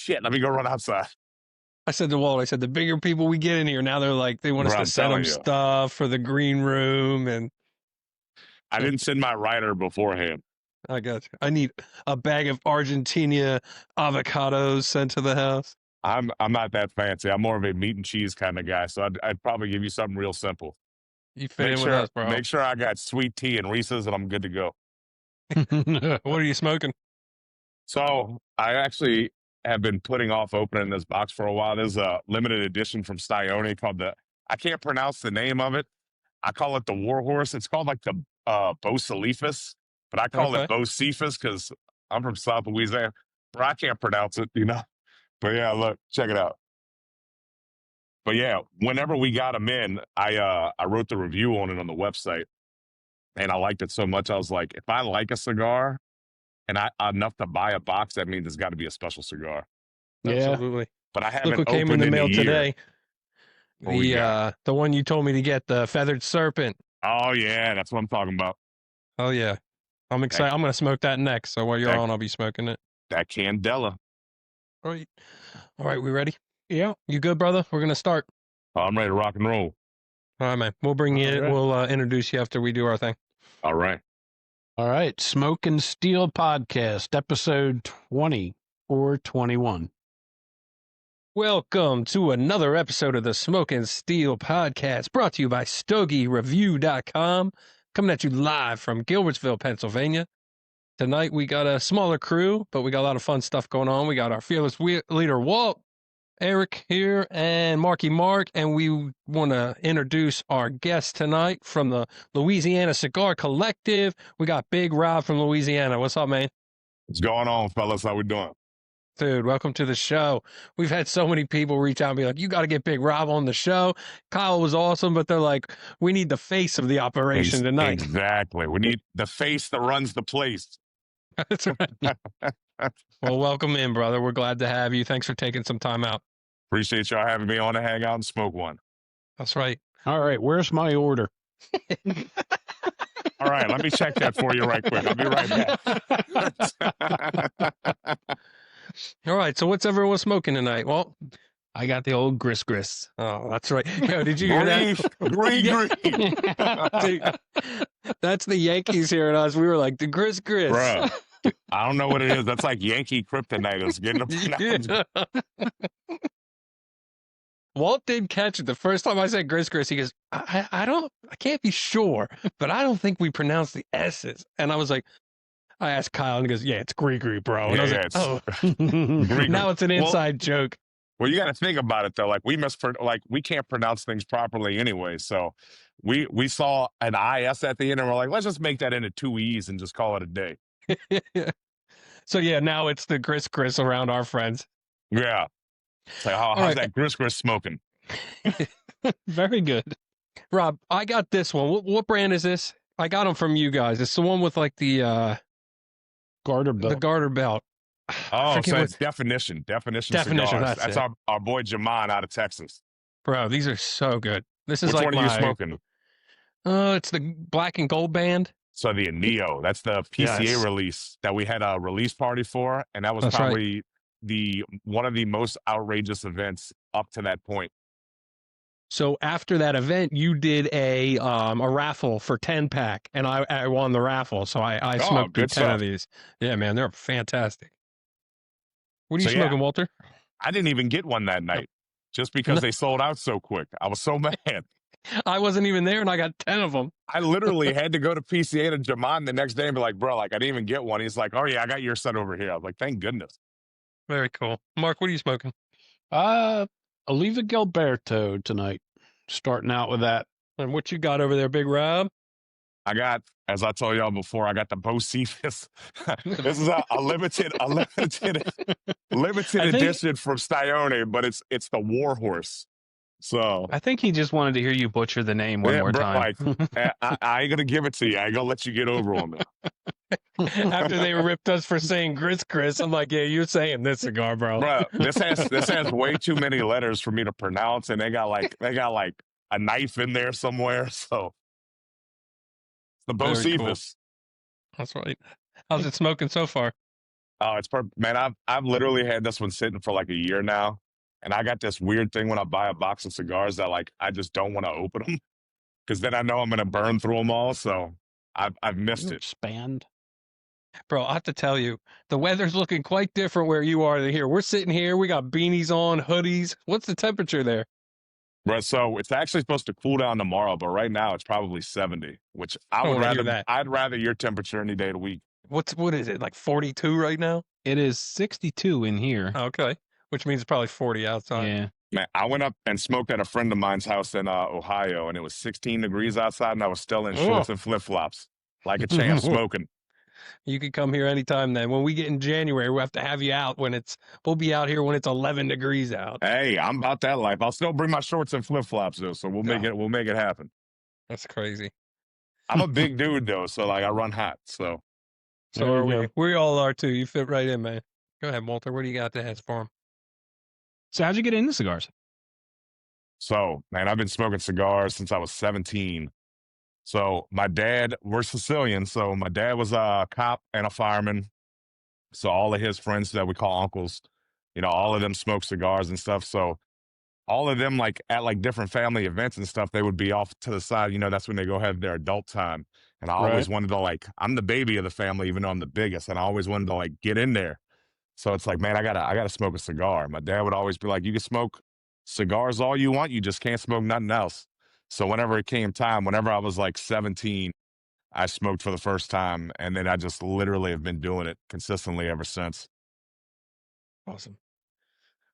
shit, let me go run outside. I said to Walt, the bigger people we get in here, now they're like, they want us to send them stuff for the green room. And I didn't send my writer beforehand. I got you. I need a bag of Argentina avocados sent to the house. I'm not that fancy. I'm more of a meat and cheese kind of guy. So I'd probably give you something real simple. You fit in with us, bro. Make sure I got sweet tea and Reese's and I'm good to go. What are you smoking? So I actually have been putting off opening this box for a while. There's a limited edition from Stogie called I can't pronounce the name of it. I call it the Warhorse. It's called like the Bocephus, but I call it Bocephus because I'm from South Louisiana. Bro, I can't pronounce it, you know. But yeah, look, check it out. But yeah, whenever we got them in, I wrote the review on it on the website, and I liked it so much. I was like, if I like a cigar, and I enough to buy a box, that means it's got to be a special cigar. Yeah, absolutely. But I haven't. Look what came in the mail today. The one you told me to get, the feathered serpent. Oh yeah, that's what I'm talking about. Oh yeah, I'm excited. I'm gonna smoke that next. So while you're on, I'll be smoking it. That Candela. All right, we ready? Yeah. You good, brother? We're gonna start. I'm ready to rock and roll. All right, man. We'll bring you in. Right. We'll introduce you after we do our thing. All right. All right. Smoke and Steel Podcast, episode 20 or 21. Welcome to another episode of the Smoke and Steel Podcast, brought to you by StogieReview.com, coming at you live from Gilbertsville, Pennsylvania. Tonight we got a smaller crew, but we got a lot of fun stuff going on. We got our fearless leader, Walt, Eric here, and Marky Mark, and we want to introduce our guest tonight from the Louisiana Cigar Collective. We got Big Rob from Louisiana. What's up, man? What's going on, fellas? How we doing? Dude, welcome to the show. We've had so many people reach out and be like, you got to get Big Rob on the show. Kyle was awesome, but they're like, we need the face of the operation tonight. Exactly. We need the face that runs the place. That's right. Well, welcome in, brother. We're glad to have you. Thanks for taking some time out. Appreciate y'all having me on to hang out and smoke one. That's right. All right. Where's my order? All right. Let me check that for you right quick. I'll be right back. All right. So what's everyone smoking tonight? Well, I got the old Gris. Oh, that's right. Yo, did you hear that? Green. That's the Yankees here and us. We were like, the Gris. Bro, I don't know what it is. That's like Yankee kryptonite. It's getting Walt did catch it. The first time I said Gris, he goes, I can't be sure, but I don't think we pronounce the S's. And I was like, I asked Kyle and he goes, yeah, it's Gris, bro. And I was like, oh, now it's an inside joke. Well, you got to think about it though. Like we can't pronounce things properly anyway. So we saw an IS at the end and we're like, let's just make that into 2 E's and just call it a day. So yeah, now it's the Gris around our friends. Yeah. So how's that Gris smoking? Very good. Rob, I got this one. What brand is this? I got them from you guys. It's the one with like the garter belt. The garter belt. Oh, so it's Definition. Cigars. That's our boy Jaman out of Texas. Bro, these are so good. This is Which one are you smoking? It's the black and gold band. So the Neo. That's the PCA release that we had a release party for, and that was probably one of the most outrageous events up to that point. So after that event, you did a raffle for 10-pack, and I won the raffle. So I smoked 10 of these. Yeah, man, they're fantastic. What are you smoking, Walter? I didn't even get one that night just because they sold out so quick. I was so mad. I wasn't even there, and I got 10 of them. I literally had to go to PCA to Jaman the next day and be like, bro, like I didn't even get one. He's like, oh yeah, I got your set over here. I was like, thank goodness. Very cool. Mark, what are you smoking? Oliva Gilberto tonight. Starting out with that. And what you got over there, Big Rob? I got, as I told y'all before, I got the Bocephus. This is a limited edition from Stogie, but it's the Warhorse. So I think he just wanted to hear you butcher the name one more time. Like, I ain't gonna give it to you. I ain't gonna let you get over on me. After they ripped us for saying Gris, I'm like, yeah, you're saying this cigar, bro. Bro, this has way too many letters for me to pronounce, and they got like a knife in there somewhere. So the Bocephus. Cool. That's right. How's it smoking so far? Oh, it's perfect, man. I've literally had this one sitting for like a year now, and I got this weird thing when I buy a box of cigars that like I just don't want to open them because then I know I'm gonna burn through them all. So I've missed You it. expand. Bro, I have to tell you, the weather's looking quite different where you are than here. We're sitting here, we got beanies on, hoodies. What's the temperature there? Right, so it's actually supposed to cool down tomorrow, but right now it's probably 70, which I don't want to hear that. I'd rather your temperature any day of the week. What is it, like 42 right now? It is 62 in here. Okay, which means it's probably 40 outside. Yeah. Man, I went up and smoked at a friend of mine's house in Ohio, and it was 16 degrees outside, and I was still in shorts and flip flops, like a champ smoking. You can come here anytime then. When we get in January, we'll have to have you out we'll be out here when it's 11 degrees out. Hey, I'm about that life. I'll still bring my shorts and flip flops though, so we'll make it happen. That's crazy. I'm a big dude though, so like I run hot. So are we. We all are too. You fit right in, man. Go ahead, Walter. What do you got to ask for him? So how'd you get into cigars? So, man, I've been smoking cigars since I was 17. So my dad, we're Sicilian, so my dad was a cop and a fireman. So all of his friends that we call uncles, all of them smoke cigars and stuff. So all of them, like at like different family events and stuff, they would be off to the side. That's when they go have their adult time. And I always wanted to I'm the baby of the family, even though I'm the biggest. And I always wanted to get in there. So it's like, man, I gotta smoke a cigar. My dad would always be like, you can smoke cigars all you want, you just can't smoke nothing else. So whenever it came time, whenever I was like 17, I smoked for the first time, and then I just literally have been doing it consistently ever since. Awesome.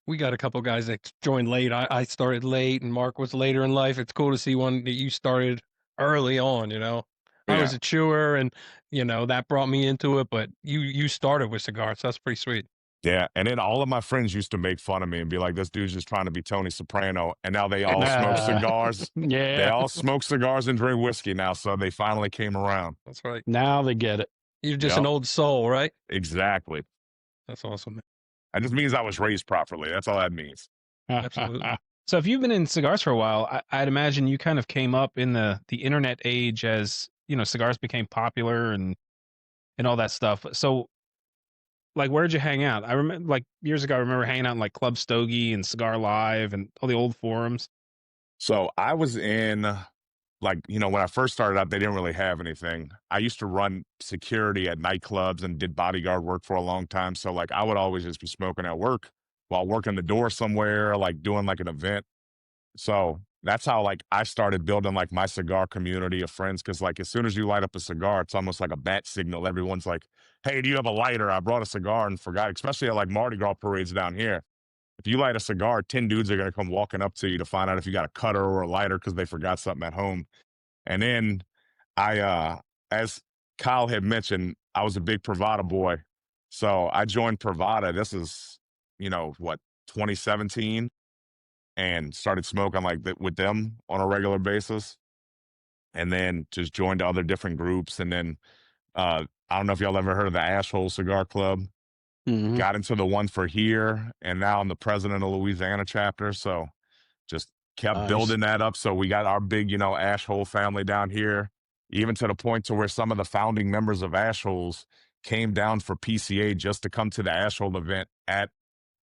We got a couple guys that joined late. I started late, and Mark was later in life. It's cool to see one that you started early on. I was a chewer, and that brought me into it. But you started with cigars, so that's pretty sweet. Yeah, and then all of my friends used to make fun of me and be like, "This dude's just trying to be Tony Soprano," and now they all smoke cigars. Yeah, they all smoke cigars and drink whiskey now. So they finally came around. That's right. Now they get it. You're just an old soul, right? Exactly. That's awesome, man. That just means I was raised properly. That's all that means. Absolutely. So if you've been in cigars for a while, I'd imagine you kind of came up in the internet age as cigars became popular and all that stuff. So, like, where'd you hang out? I remember, like, years ago, I remember hanging out in like Club Stogie and Cigar Live and all the old forums. So I was in, when I first started out, they didn't really have anything. I used to run security at nightclubs and did bodyguard work for a long time. So I would always just be smoking at work while working the door somewhere, doing an event. So that's how I started building my cigar community of friends. Cause as soon as you light up a cigar, it's almost like a bat signal. Everyone's like, "Hey, do you have a lighter? I brought a cigar and forgot," especially at Mardi Gras parades down here. If you light a cigar, 10 dudes are going to come walking up to you to find out if you got a cutter or a lighter because they forgot something at home. And then as Kyle had mentioned, I was a big Pravada boy. So I joined Pravada. This is, 2017, and started smoking with them on a regular basis. And then just joined other different groups. And then I don't know if y'all ever heard of the Ashhole Cigar Club. Mm-hmm. Got into the one for here, and now I'm the president of Louisiana chapter. So just kept building that up. So we got our big, Ashhole family down here, even to the point to where some of the founding members of Ashholes came down for PCA just to come to the Ashhole event at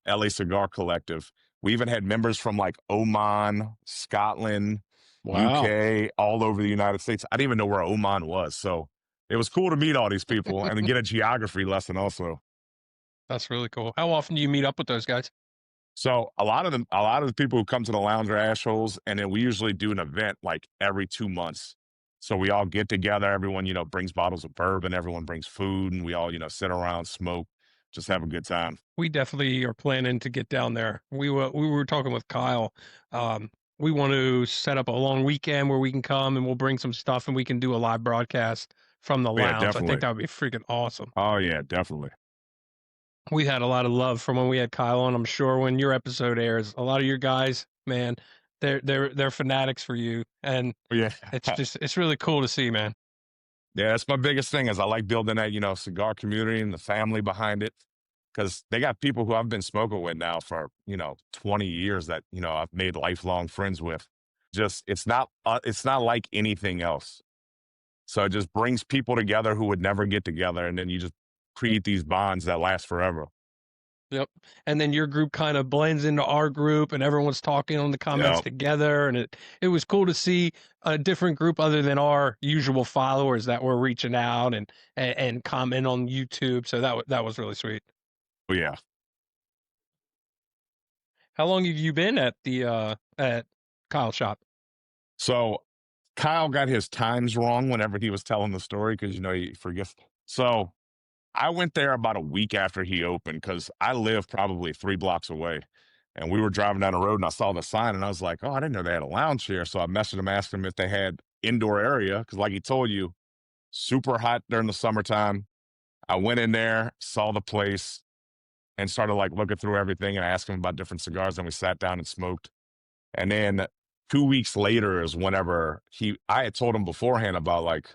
LACigarCollective. We even had members from Oman, Scotland, UK, all over the United States. I didn't even know where Oman was. So it was cool to meet all these people and to get a geography lesson also. That's really cool. How often do you meet up with those guys? So a lot of the people who come to the lounge are Ashholes, and then we usually do an event every 2 months. So we all get together. Everyone, brings bottles of bourbon. Everyone brings food, and we all, sit around, smoke, just have a good time. We definitely are planning to get down there. We were talking with Kyle. We want to set up a long weekend where we can come and we'll bring some stuff and we can do a live broadcast from the lounge. I think that would be freaking awesome. Oh yeah, definitely. We had a lot of love from when we had Kyle on. I'm sure when your episode airs, a lot of your guys, man, they're fanatics for you, and it's really cool to see, man. Yeah, that's my biggest thing is I like building that cigar community and the family behind it, because they got people who I've been smoking with now for 20 years that I've made lifelong friends with. Just it's not like anything else. So it just brings people together who would never get together, and then you just create these bonds that last forever. Yep. And then your group kind of blends into our group and everyone's talking on the comments Yep. together. And it was cool to see a different group other than our usual followers that were reaching out and comment on YouTube. So that was really sweet. But yeah. How long have you been at at Kyle's shop? So Kyle got his times wrong whenever he was telling the story because, you know, he forgets. So I went there about a week after he opened because I live probably 3 blocks away. And we were driving down the road and I saw the sign and I was like, oh, I didn't know they had a lounge here. So I messaged him, asked him if they had indoor area because, like he told you, super hot during the summertime. I went in there, saw the place, and started like looking through everything and I asked him about different cigars. And we sat down and smoked. And then 2 weeks later is whenever I had told him beforehand about like,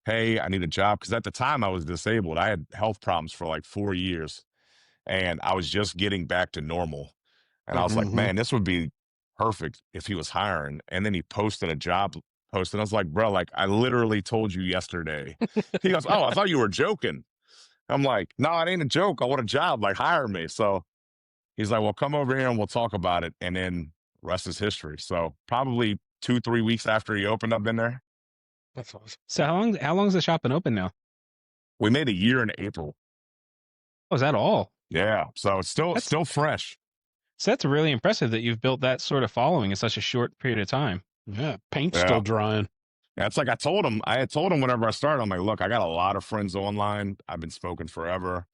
hey, I need a job. Because at the time I was disabled. I had health problems for like 4 years and I was just getting back to normal. And I was like, man, this would be perfect if he was hiring. And then he posted a job post and I was like, bro, like I literally told you yesterday. He goes, oh, I thought you were joking. I'm like, no, it ain't a joke. I want a job. Like hire me. So he's like, well, come over here and we'll talk about it. And then rest is history. So probably 2-3 weeks after he opened, I've been there. That's awesome. So how long's the shop been open now? We made a year in April. Oh, is that all? Yeah. So it's still fresh. So that's really impressive that you've built that sort of following in such a short period of time. Yeah, paint's still drying. That's like I had told him whenever I started, I'm like, look, I got a lot of friends online. I've been smoking forever.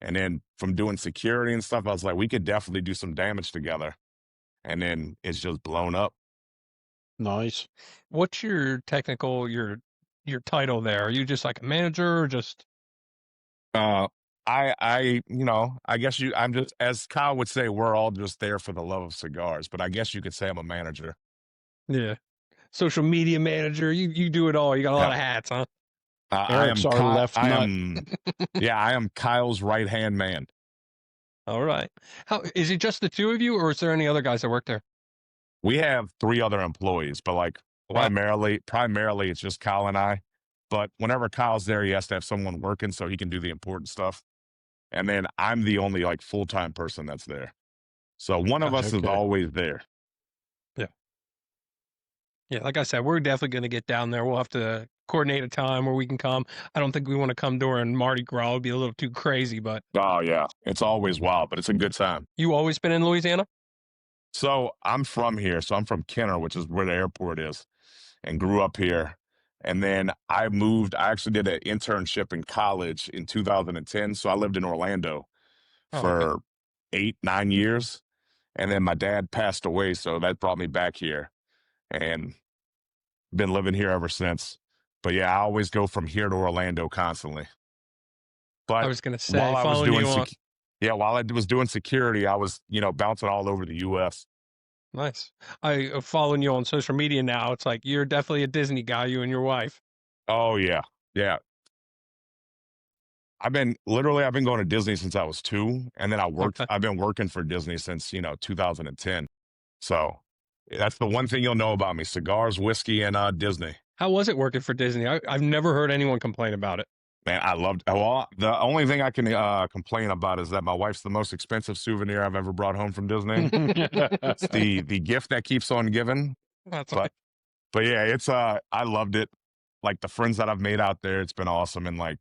And then from doing security and stuff, I was like, we could definitely do some damage together. And then it's just blown up. Nice. What's your technical your title there? Are you just like a manager or just I guess I'm just, as Kyle would say, we're all just there for the love of cigars, but I guess you could say I'm a manager. Yeah. Social media manager? You do it all. You got a lot of hats, huh? Eric's our left nut. I am Kyle's right-hand man. All right. How is it just the two of you or is there any other guys that work there? We have 3 other employees, but like primarily it's just Kyle and I. But whenever Kyle's there, he has to have someone working so he can do the important stuff. And then I'm the only like full-time person that's there. So one of us is always there. Yeah. Yeah, like I said, we're definitely going to get down there. We'll have to coordinate a time where we can come. I don't think we want to come during Mardi Gras. It would be a little too crazy, but oh yeah, it's always wild, but it's a good time. You always been in Louisiana? So I'm from here. So I'm from Kenner, which is where the airport is, and grew up here. And then I moved. I actually did an internship in college in 2010. So I lived in Orlando for 8-9 years. And then my dad passed away. So that brought me back here and been living here ever since. But yeah, I always go from here to Orlando constantly. But I was going to say, while I was following doing you on. while I was doing security, I was, bouncing all over the U.S. Nice. I following you on social media now. It's like you're definitely a Disney guy, you and your wife. Oh yeah. Yeah. I've been going to Disney since I was 2. And then I've been working for Disney since, 2010. So that's the one thing you'll know about me: cigars, whiskey, and Disney. How was it working for Disney? I've never heard anyone complain about it. Man, I loved it. Well, the only thing I can complain about is that my wife's the most expensive souvenir I've ever brought home from Disney. It's the gift that keeps on giving. That's but yeah, it's I loved it. Like the friends that I've made out there, it's been awesome. And like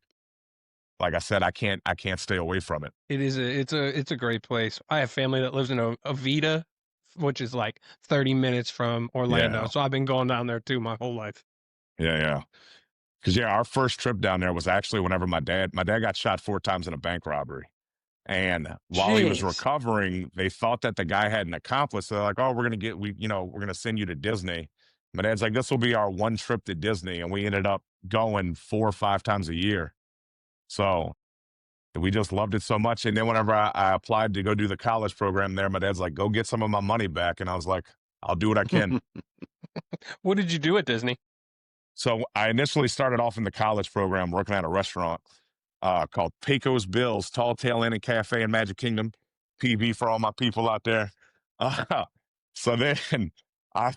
I said, I can't stay away from it. It is it's a great place. I have family that lives in Avita, which is like 30 minutes from Orlando. Yeah. So I've been going down there too my whole life. Yeah. Because our first trip down there was actually whenever my dad got shot 4 times in a bank robbery. And while he was recovering, they thought that the guy had an accomplice. So they're like, oh, we're going to send you to Disney. My dad's like, this will be our one trip to Disney. And we ended up going 4 or 5 times a year. So we just loved it so much. And then whenever I applied to go do the college program there, my dad's like, go get some of my money back. And I was like, I'll do what I can. What did you do at Disney? So I initially started off in the college program working at a restaurant called Pecos Bill's Tall Tale Inn and Cafe in Magic Kingdom. PB for all my people out there. So then I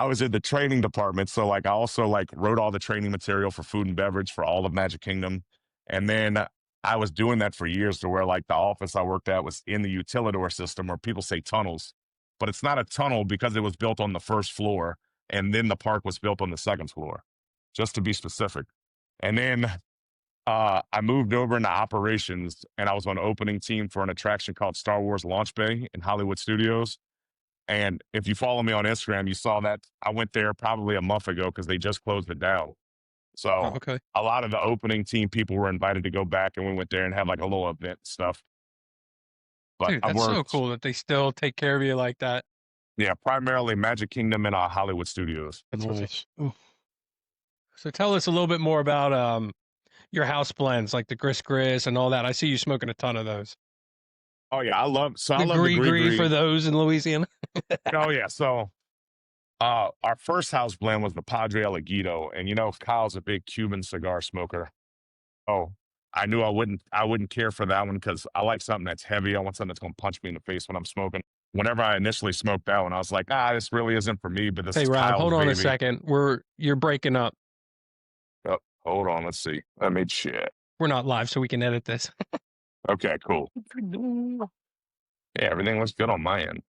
was in the training department. So like I also like wrote all the training material for food and beverage for all of Magic Kingdom. And then I was doing that for years to where like the office I worked at was in the utilidor system, or people say tunnels, but it's not a tunnel because it was built on the first floor and then the park was built on the second floor, just to be specific. And then I moved over into operations and I was on opening team for an attraction called Star Wars Launch Bay in Hollywood Studios. And if you follow me on Instagram, you saw that I went there probably a month ago because they just closed it down. So okay. a lot of the opening team people were invited to go back, and we went there and had like a little event and stuff. But Dude, I that's so worked, cool that they still take care of you like that. yeah, primarily Magic Kingdom and Hollywood Studios. Nice. So tell us a little bit more about your house blends, like the Gris and all that. I see you smoking a ton of those. Oh yeah, I love The the Gris for those in Louisiana. Oh yeah, so our first house blend was the Padre Eligido, and you know Kyle's a big Cuban cigar smoker. Oh, I knew I wouldn't care for that one because I like something that's heavy. I want something that's gonna punch me in the face when I'm smoking. Whenever I initially smoked that one, I was like, this really isn't for me. But this Hey is Rob, Kyle's hold on baby. a second. You're breaking up. Oh, hold on, let's see. Let me check. We're not live, so we can edit this. Okay, cool. Yeah, everything looks good on my end.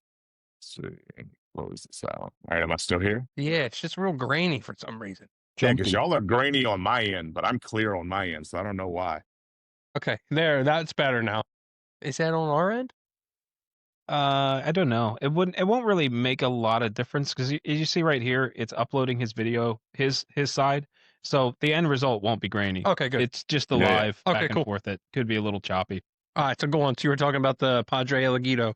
Let's see. Close this out. All right, am I still here? Yeah, it's just real grainy for some reason. Yeah, because y'all are grainy on my end, but I'm clear on my end, so I don't know why. Okay, that's better now. Is that on our end? I don't know. It won't really make a lot of difference because you see right here, it's uploading his video, his side. So the end result won't be grainy. Okay, good. It's just the Yeah, yeah. live Okay, back and cool. forth that could be a little choppy. All right, so go on. So you were talking about the Padre Eligido.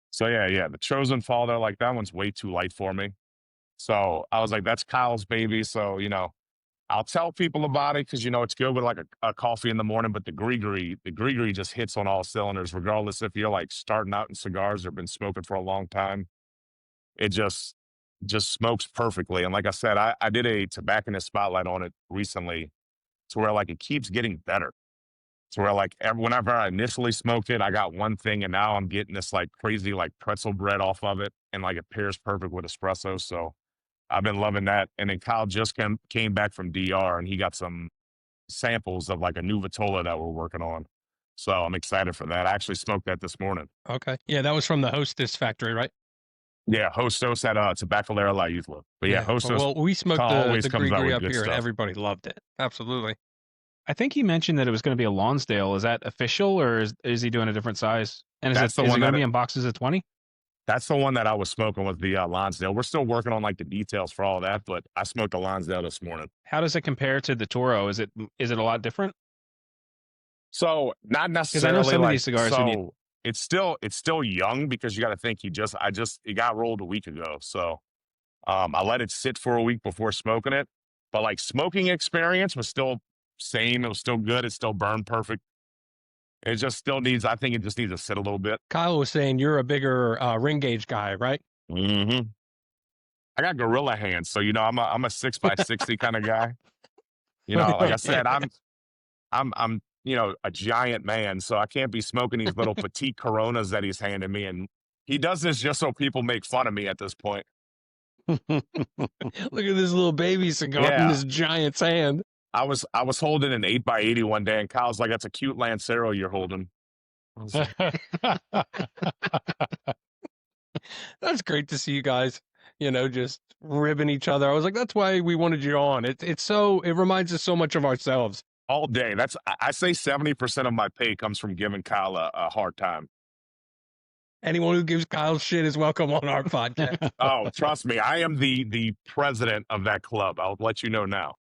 So yeah, the chosen father, like that one's way too light for me. So I was like, that's Kyle's baby. So, I'll tell people about it because, it's good with like a coffee in the morning, but the Gris just hits on all cylinders, regardless if you're like starting out in cigars or been smoking for a long time. It just smokes perfectly. And like I said, I did a tobacconist spotlight on it recently to where like it keeps getting better. To where like whenever I initially smoked it, I got one thing and now I'm getting this like crazy like pretzel bread off of it. And like it pairs perfect with espresso. So I've been loving that. And then Kyle just came back from DR and he got some samples of like a new Vitola that we're working on. So I'm excited for that. I actually smoked that this morning. Okay. Yeah, that was from the Hostess factory, right? Yeah, Hostos at Tabacalera La Isla. But yeah, Hostos Well, we smoked always the comes out Gris with up good here, and stuff. everybody loved it. Absolutely. I think he mentioned that it was going to be a Lonsdale. Is that official, or is he doing a different size? And That's the is it one going to that be in boxes of 20? That's the one that I was smoking with the Lonsdale. We're still working on like the details for all that, but I smoked the Lonsdale this morning. How does it compare to the Toro? Is it a lot different? So not Because I know necessarily some of like these cigars. so it's still young because you got to think it got rolled a week ago. So I let it sit for a week before smoking it, but like smoking experience was still same. It was still good. It still burned perfect. It just still needs. I think it just needs to sit a little bit. Kyle was saying you're a bigger ring gauge guy, right? Mm-hmm. I got gorilla hands, so I'm a 6x60 kind of guy. Like I said, I'm a giant man, so I can't be smoking these little petite Coronas that he's handing me, and he does this just so people make fun of me at this point. Look at this little baby cigar in Yeah. this giant's hand. I was holding an 8x80 one day, and Kyle's like, "That's a cute Lancero you're holding." I was like, That's great to see you guys, just ribbing each other. I was like, that's why we wanted you on. It reminds us so much of ourselves. all day. I say 70% of my pay comes from giving Kyle a hard time. Anyone who gives Kyle shit is welcome on our podcast. Oh, trust me, I am the president of that club. I'll let you know now.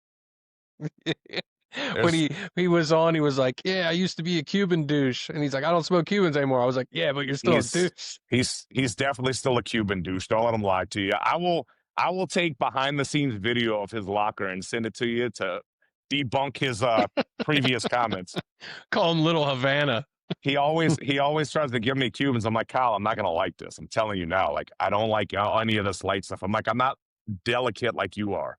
When he was on, he was like, "Yeah, I used to be a Cuban douche," and he's like, "I don't smoke Cubans anymore." I was like, "Yeah, but you're still a douche." He's definitely still a Cuban douche. Don't let him lie to you. I will take behind the scenes video of his locker and send it to you to debunk his previous comments. Call him Little Havana. He always tries to give me Cubans. I'm like, Kyle, I'm not gonna like this. I'm telling you now. Like, I don't like any of this light stuff. I'm like, I'm not delicate like you are.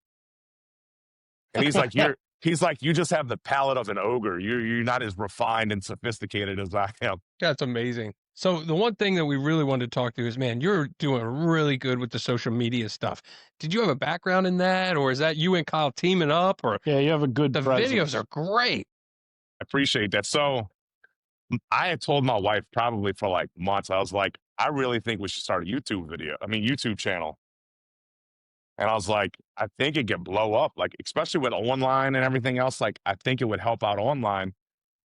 And he's like, you just have the palate of an ogre. You're not as refined and sophisticated as I am. That's amazing. So the one thing that we really wanted to talk to is, man, you're doing really good with the social media stuff. Did you have a background in that, or is that you and Kyle teaming up? Or Yeah, you have a good the presence. videos are great. I appreciate that. So I had told my wife probably for like months, I was like, I really think we should start a YouTube channel. And I was like, I think it could blow up, like, especially with online and everything else. Like, I think it would help out online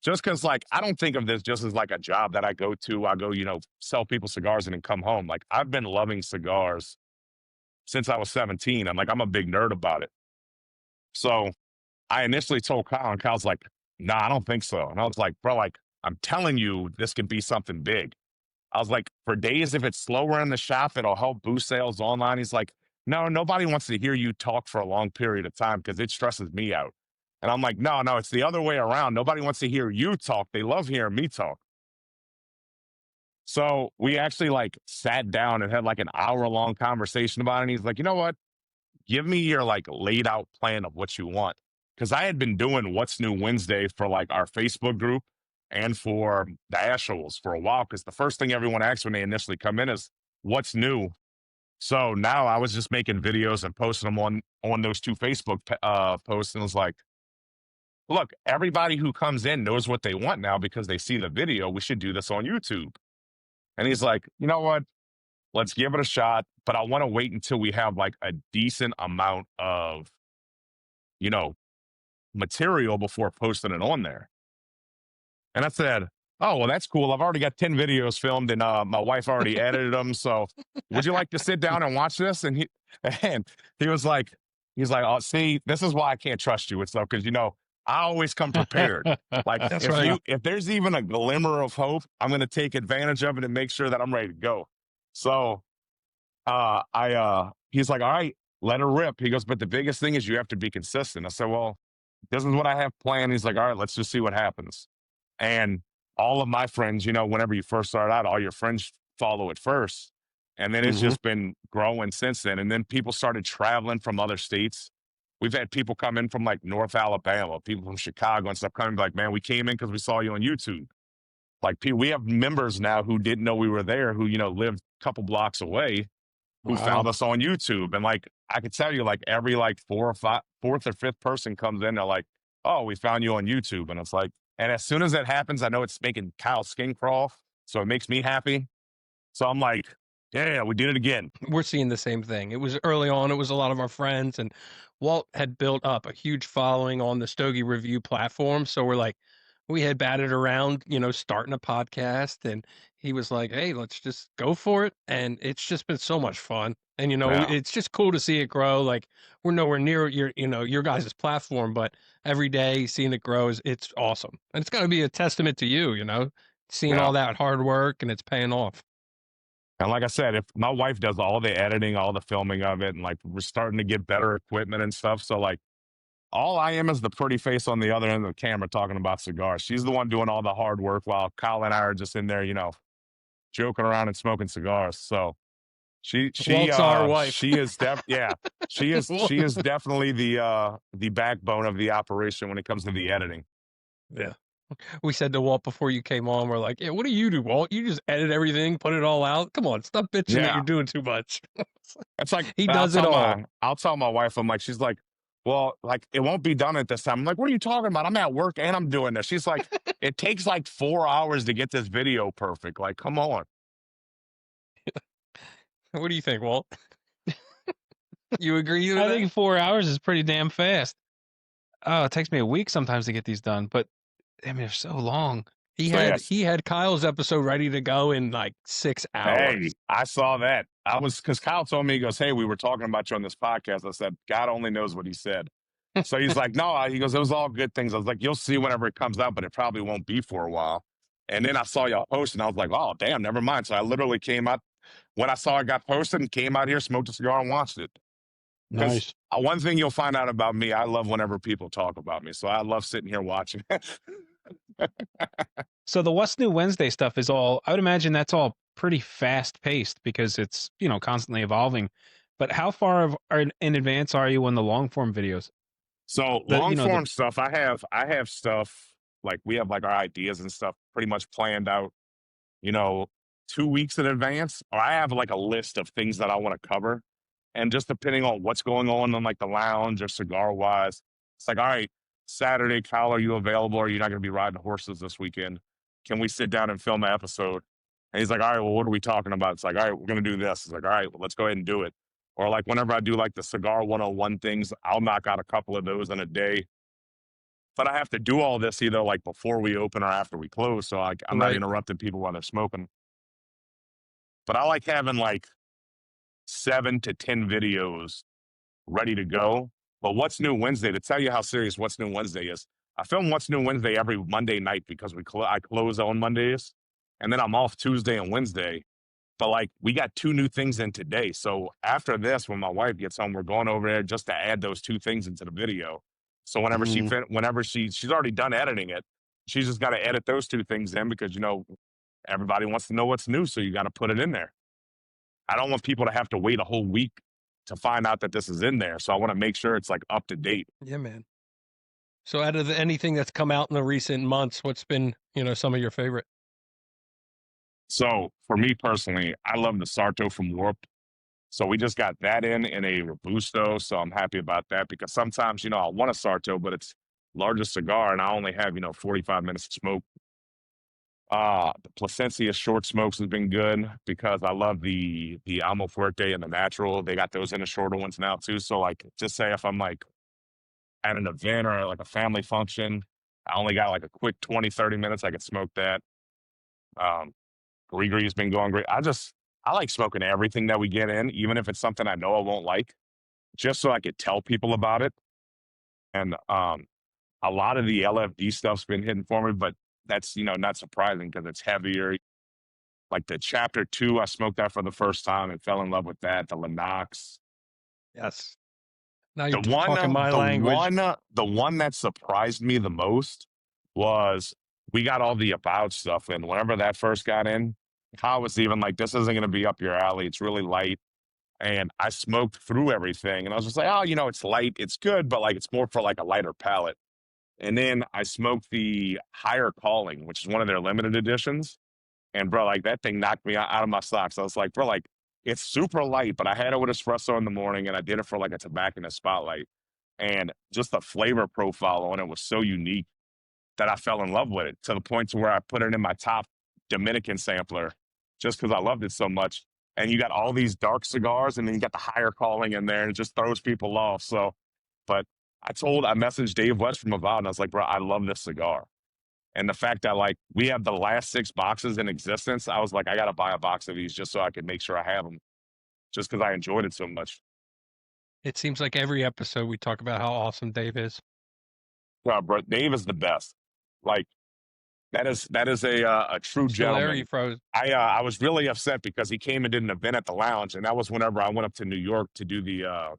just because, like, I don't think of this just as like a job that I go to. I go, sell people cigars and then come home. Like, I've been loving cigars since I was 17. I'm like, I'm a big nerd about it. So I initially told Kyle, and Kyle's like, nah, I don't think so. And I was like, bro, like, I'm telling you, this can be something big. I was like, for days, if it's slower in the shop, it'll help boost sales online. He's like, no, nobody wants to hear you talk for a long period of time because it stresses me out. And I'm like, no, it's the other way around. Nobody wants to hear you talk. They love hearing me talk. So we actually like sat down and had like an hour-long conversation about it. And he's like, you know what? Give me your like laid out plan of what you want. Because I had been doing What's New Wednesday for like our Facebook group and for the Ashholes for a while. Because the first thing everyone asks when they initially come in is, what's new? So now I was just making videos and posting them on those two Facebook posts. And it was like, look, everybody who comes in knows what they want now because they see the video. We should do this on YouTube. And he's like, you know what? Let's give it a shot. But I want to wait until we have like a decent amount of, material before posting it on there. And I said, oh, well, that's cool. I've already got 10 videos filmed and my wife already edited them. So would you like to sit down and watch this? And he was like, oh, see, this is why I can't trust you with stuff. Cause I always come prepared. Like That's right. if there's even a glimmer of hope, I'm going to take advantage of it and make sure that I'm ready to go. So he's like, all right, let her rip. He goes, but the biggest thing is you have to be consistent. I said, well, this is what I have planned. He's like, all right, let's just see what happens. And all of my friends, whenever you first start out, all your friends follow it first. And then it's just been growing since then. And then people started traveling from other states. We've had people come in from like North Alabama, people from Chicago and stuff coming like, man, we came in because we saw you on YouTube. Like we have members now who didn't know we were there, who, lived a couple blocks away, who found us on YouTube. And like, I could tell you like every like fourth or fifth person comes in, they're like, oh, we found you on YouTube. And it's like, and as soon as that happens, I know it's making Kyle's skin crawl. So it makes me happy. So I'm like, yeah, we did it again. We're seeing the same thing. It was early on. It was a lot of our friends, and Walt had built up a huge following on the Stogie review platform. So we're like, we had batted around, starting a podcast, and he was like, hey, let's just go for it. And it's just been so much fun. And, it's just cool to see it grow. Like we're nowhere near your guys' platform, but every day seeing it grow it's awesome. And it's got to be a testament to you, seeing all that hard work and it's paying off. And like I said, if my wife does all the editing, all the filming of it, and like we're starting to get better equipment and stuff. So like all I am is the pretty face on the other end of the camera talking about cigars. She's the one doing all the hard work while Kyle and I are just in there, joking around and smoking cigars. So Walt's our wife. she is she is definitely the backbone of the operation when it comes to the editing. Yeah. We said to Walt before you came on, we're like, yeah, what do you do, Walt? You just edit everything, put it all out. Come on, stop bitching that you're doing too much. It's like he does it all. I'll tell my wife, I'm like, she's like, well, like it won't be done at this time. I'm like, what are you talking about? I'm at work and I'm doing this. She's like, it takes like 4 hours to get this video perfect. Like, come on. What do you think, Walt? You agree with I that? think 4 hours is pretty damn fast. Oh, it takes me a week sometimes to get these done, but I mean, they're so long. He had Kyle's episode ready to go in like 6 hours. Hey, I saw that. Because Kyle told me, he goes, hey, we were talking about you on this podcast. I said, God only knows what he said. So he's like, no, he goes, it was all good things. I was like, you'll see whenever it comes out, but it probably won't be for a while. And then I saw y'all post and I was like, oh, damn, never mind. So I literally came out when I saw it got posted and came out here, smoked a cigar and watched it. Nice. One thing you'll find out about me, I love whenever people talk about me. So I love sitting here watching. So the What's New Wednesday stuff is all, I would imagine that's all pretty fast paced because it's, constantly evolving. But how far in advance are you on the long form videos? So long form stuff, I have stuff like we have like our ideas and stuff pretty much planned out, 2 weeks in advance. Or I have like a list of things that I want to cover. And just depending on what's going on like the lounge or cigar wise, it's like, all right, Saturday, Kyle, are you available? Or are you not going to be riding horses this weekend? can we sit down and film an episode? And he's like, all right, well, what are we talking about? It's like, all right, we're going to do this. It's like, all right, well, let's go ahead and do it. Or like whenever I do like the Cigar 101 things, I'll knock out a couple of those in a day. But I have to do all this either like before we open or after we close. So I'm not Right. interrupting people while they're smoking. But I like having like 7 to 10 videos ready to go. But What's New Wednesday, to tell you how serious What's New Wednesday is, I film What's New Wednesday every Monday night because I close on Mondays, and then I'm off Tuesday and Wednesday. But like we got 2 new things in today. So after this, when my wife gets home, we're going over there just to add those 2 things into the video. So whenever she's already done editing it, she's just got to edit those 2 things in because, you know, everybody wants to know what's new. So you got to put it in there. I don't want people to have to wait a whole week to find out that this is in there. So I want to make sure it's like up to date. Yeah, man. So out of anything that's come out in the recent months, what's been, you know, some of your favorite? So for me personally, I love the Sarto from Warp. So we just got that in a Robusto. So I'm happy about that because sometimes, you know, I want a Sarto, but it's largest cigar and I only have, you know, 45 minutes to smoke. The Plasencia short smokes has been good because I love the Almo Fuerte and the natural. They got those in the shorter ones now too. So like just say if I'm like at an event or like a family function, I only got like a quick 20, 30 minutes. I could smoke that. Gris has been going great. I like smoking everything that we get in, even if it's something I know I won't like, just so I could tell people about it. And a lot of the LFD stuff's been hitting for me, but that's, you know, not surprising because it's heavier. Like the chapter 2, I smoked that for the first time and fell in love with that. The Lennox. Yes. Now you're talking my language. The one that surprised me the most was we got all the About stuff in. Whenever that first got in, I was even like, this isn't going to be up your alley. It's really light. And I smoked through everything. And I was just like, oh, you know, it's light. It's good, but like it's more for like a lighter palate. And then I smoked the Higher Calling, which is one of their limited editions. And bro, like that thing knocked me out of my socks. I was like, bro, like it's super light, but I had it with espresso in the morning and I did it for like a tobacconist spotlight. And just the flavor profile on it was so unique that I fell in love with it to the point to where I put it in my top Dominican sampler just because I loved it so much. And you got all these dark cigars and then you got the Higher Calling in there and it just throws people off. So, but I messaged Dave West from About and I was like, bro, I love this cigar. And the fact that like we have the last 6 boxes in existence, I was like, I got to buy a box of these just so I could make sure I have them just because I enjoyed it so much. It seems like every episode we talk about how awesome Dave is. Yeah, bro, Dave is the best. Like that is a true Still there, gentleman. you froze. I was really upset because he came and did an event at the lounge, and that was whenever I went up to New York to do the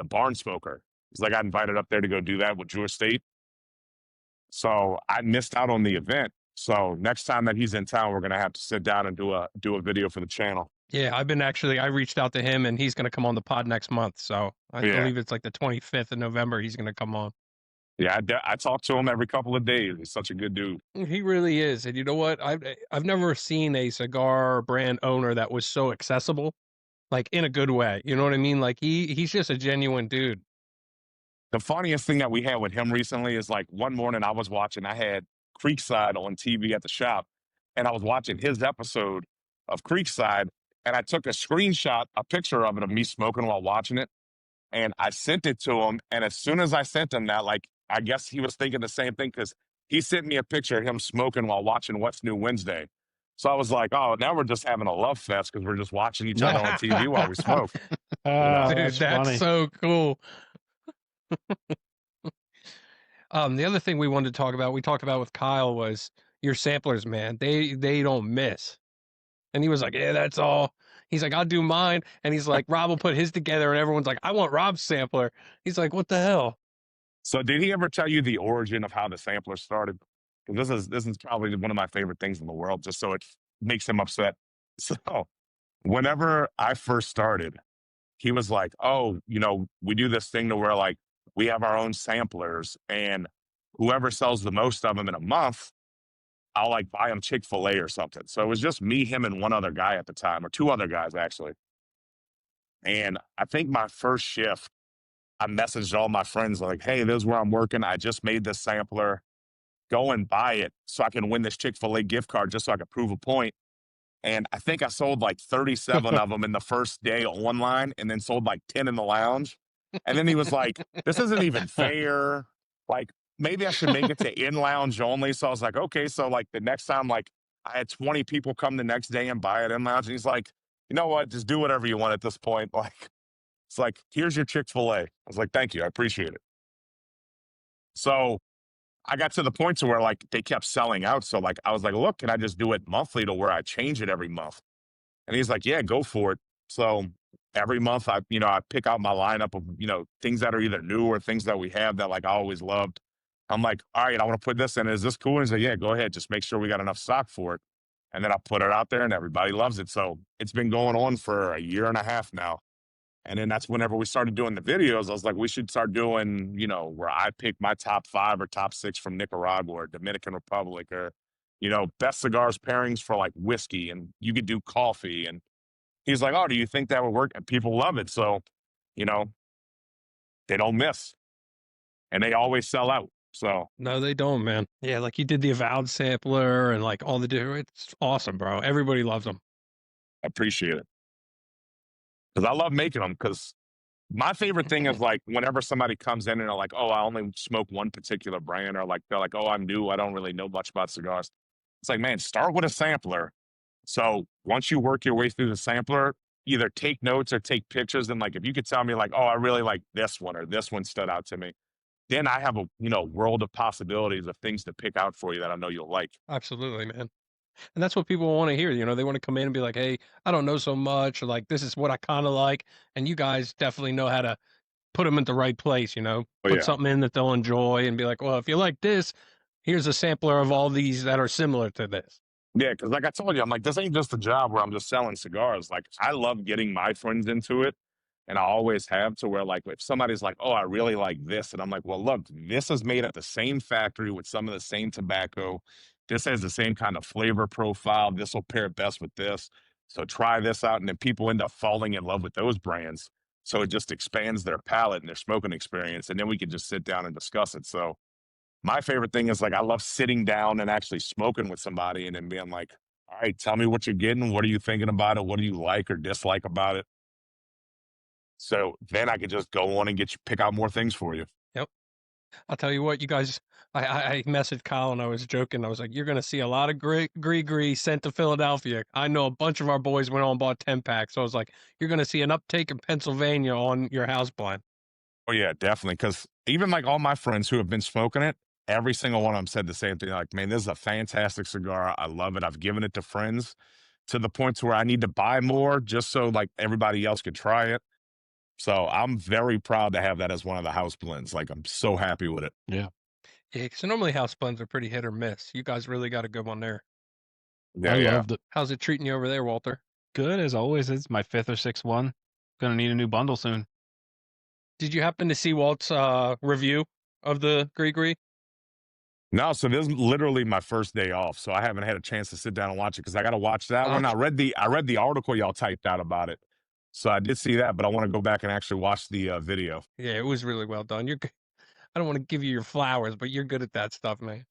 barn smoker. It's like I got invited up there to go do that with Drew Estate. So I missed out on the event. So next time that he's in town, we're gonna have to sit down and do a video for the channel. Yeah, I reached out to him and he's going to come on the pod next month. So I believe it's like the 25th of November. He's going to come on. Yeah, I talk to him every couple of days. He's such a good dude. He really is. And you know what? I've never seen a cigar brand owner that was so accessible, like in a good way. You know what I mean? Like he's just a genuine dude. The funniest thing that we had with him recently is like one morning I had Creekside on TV at the shop, and I was watching his episode of Creekside, and I took a picture of it of me smoking while watching it, and I sent it to him. And as soon as I sent him that, like, I guess he was thinking the same thing because he sent me a picture of him smoking while watching What's New Wednesday. So I was like, oh, now we're just having a love fest because we're just watching each other on TV while we smoke. Dude, that's funny. so cool. The other thing we wanted to talk about, we talked about with Kyle, was your samplers, man. They don't miss. And he was like, yeah, that's all. He's like, I'll do mine. And he's like, Rob will put his together. And everyone's like, I want Rob's sampler. He's like, what the hell? So did he ever tell you the origin of how the sampler started? Because this is probably one of my favorite things in the world, just so it makes him upset. So whenever I first started, he was like, oh, you know, we do this thing to where like we have our own samplers and whoever sells the most of them in a month, I'll like buy him Chick-fil-A or something. So it was just me, him, and one other guy at the time, or 2 other guys actually. And I think my first shift, I messaged all my friends like, hey, this is where I'm working. I just made this sampler. go and buy it so I can win this Chick-fil-A gift card just so I could prove a point. And I think I sold like 37 of them in the first day online and then sold like 10 in the lounge. And then he was like, this isn't even fair. Like, maybe I should make it to in lounge only. So I was like, okay. So like the next time, like I had 20 people come the next day and buy it in lounge. And he's like, you know what? Just do whatever you want at this point. Like, it's like, here's your Chick-fil-A. I was like, thank you. I appreciate it. So I got to the point to where like they kept selling out. So like, I was like, look, can I just do it monthly to where I change it every month? And he's like, yeah, go for it. So every month I pick out my lineup of, things that are either new or things that we have that like I always loved. I'm like, all right, I want to put this in. Is this cool? And he's like, yeah, go ahead. Just make sure we got enough stock for it. And then I put it out there and everybody loves it. So it's been going on for a year and a half now. And then that's whenever we started doing the videos, I was like, we should start doing, where I pick my top 5 or top 6 from Nicaragua or Dominican Republic or, best cigars pairings for like whiskey, and you could do coffee. And he's like, oh, do you think that would work? And people love it. So, they don't miss and they always sell out. So No, they don't, man. Yeah, like you did the Avowed sampler and like all the different. It's awesome, bro. Everybody loves them. I appreciate it. Because I love making them. Because my favorite thing is like whenever somebody comes in and they're like, oh, I only smoke one particular brand, or like they're like, oh, I'm new, I don't really know much about cigars. It's like, man, start with a sampler. So once you work your way through the sampler, either take notes or take pictures. And like, if you could tell me like, oh, I really like this one or this one stood out to me, then I have a, world of possibilities of things to pick out for you that I know you'll like. Absolutely, man. And that's what people want to hear. They want to come in and be like, hey, I don't know so much, or like, this is what I kind of like. And you guys definitely know how to put them in the right place, Oh, put yeah. something in that they'll enjoy and be like, well, if you like this, here's a sampler of all these that are similar to this. Yeah, because like I told you, I'm like, this ain't just a job where I'm just selling cigars. Like, I love getting my friends into it. And I always have, to where like if somebody's like, oh, I really like this. And I'm like, well, look, this is made at the same factory with some of the same tobacco. This has the same kind of flavor profile. This will pair best with this. So try this out. And then people end up falling in love with those brands. So it just expands their palate and their smoking experience. And then we can just sit down and discuss it. So my favorite thing is like, I love sitting down and actually smoking with somebody and then being like, all right, tell me what you're getting. What are you thinking about it? What do you like or dislike about it? So then I could just go on and pick out more things for you. Yep. I'll tell you what, you guys, I messaged Kyle and I was joking. I was like, you're going to see a lot of Gris sent to Philadelphia. I know a bunch of our boys went on and bought 10 packs. So I was like, you're going to see an uptake in Pennsylvania on your house blind. Oh, yeah, definitely. Because even like all my friends who have been smoking it, every single one of them said the same thing. Like, man, this is a fantastic cigar. I love it. I've given it to friends to the point to where I need to buy more just so like everybody else could try it. So I'm very proud to have that as one of the house blends. Like, I'm so happy with it. Yeah. Yeah, because normally house blends are pretty hit or miss. You guys really got a good one there. Yeah, I yeah. loved it. How's it treating you over there, Walter? Good as always. It's my 5th or 6th one. Gonna need a new bundle soon. Did you happen to see Walt's review of the Gris? No, so this is literally my first day off. So I haven't had a chance to sit down and watch it because I got to watch that one. I read the article y'all typed out about it. So I did see that, but I want to go back and actually watch the video. Yeah, it was really well done. I don't want to give you your flowers, but you're good at that stuff, man.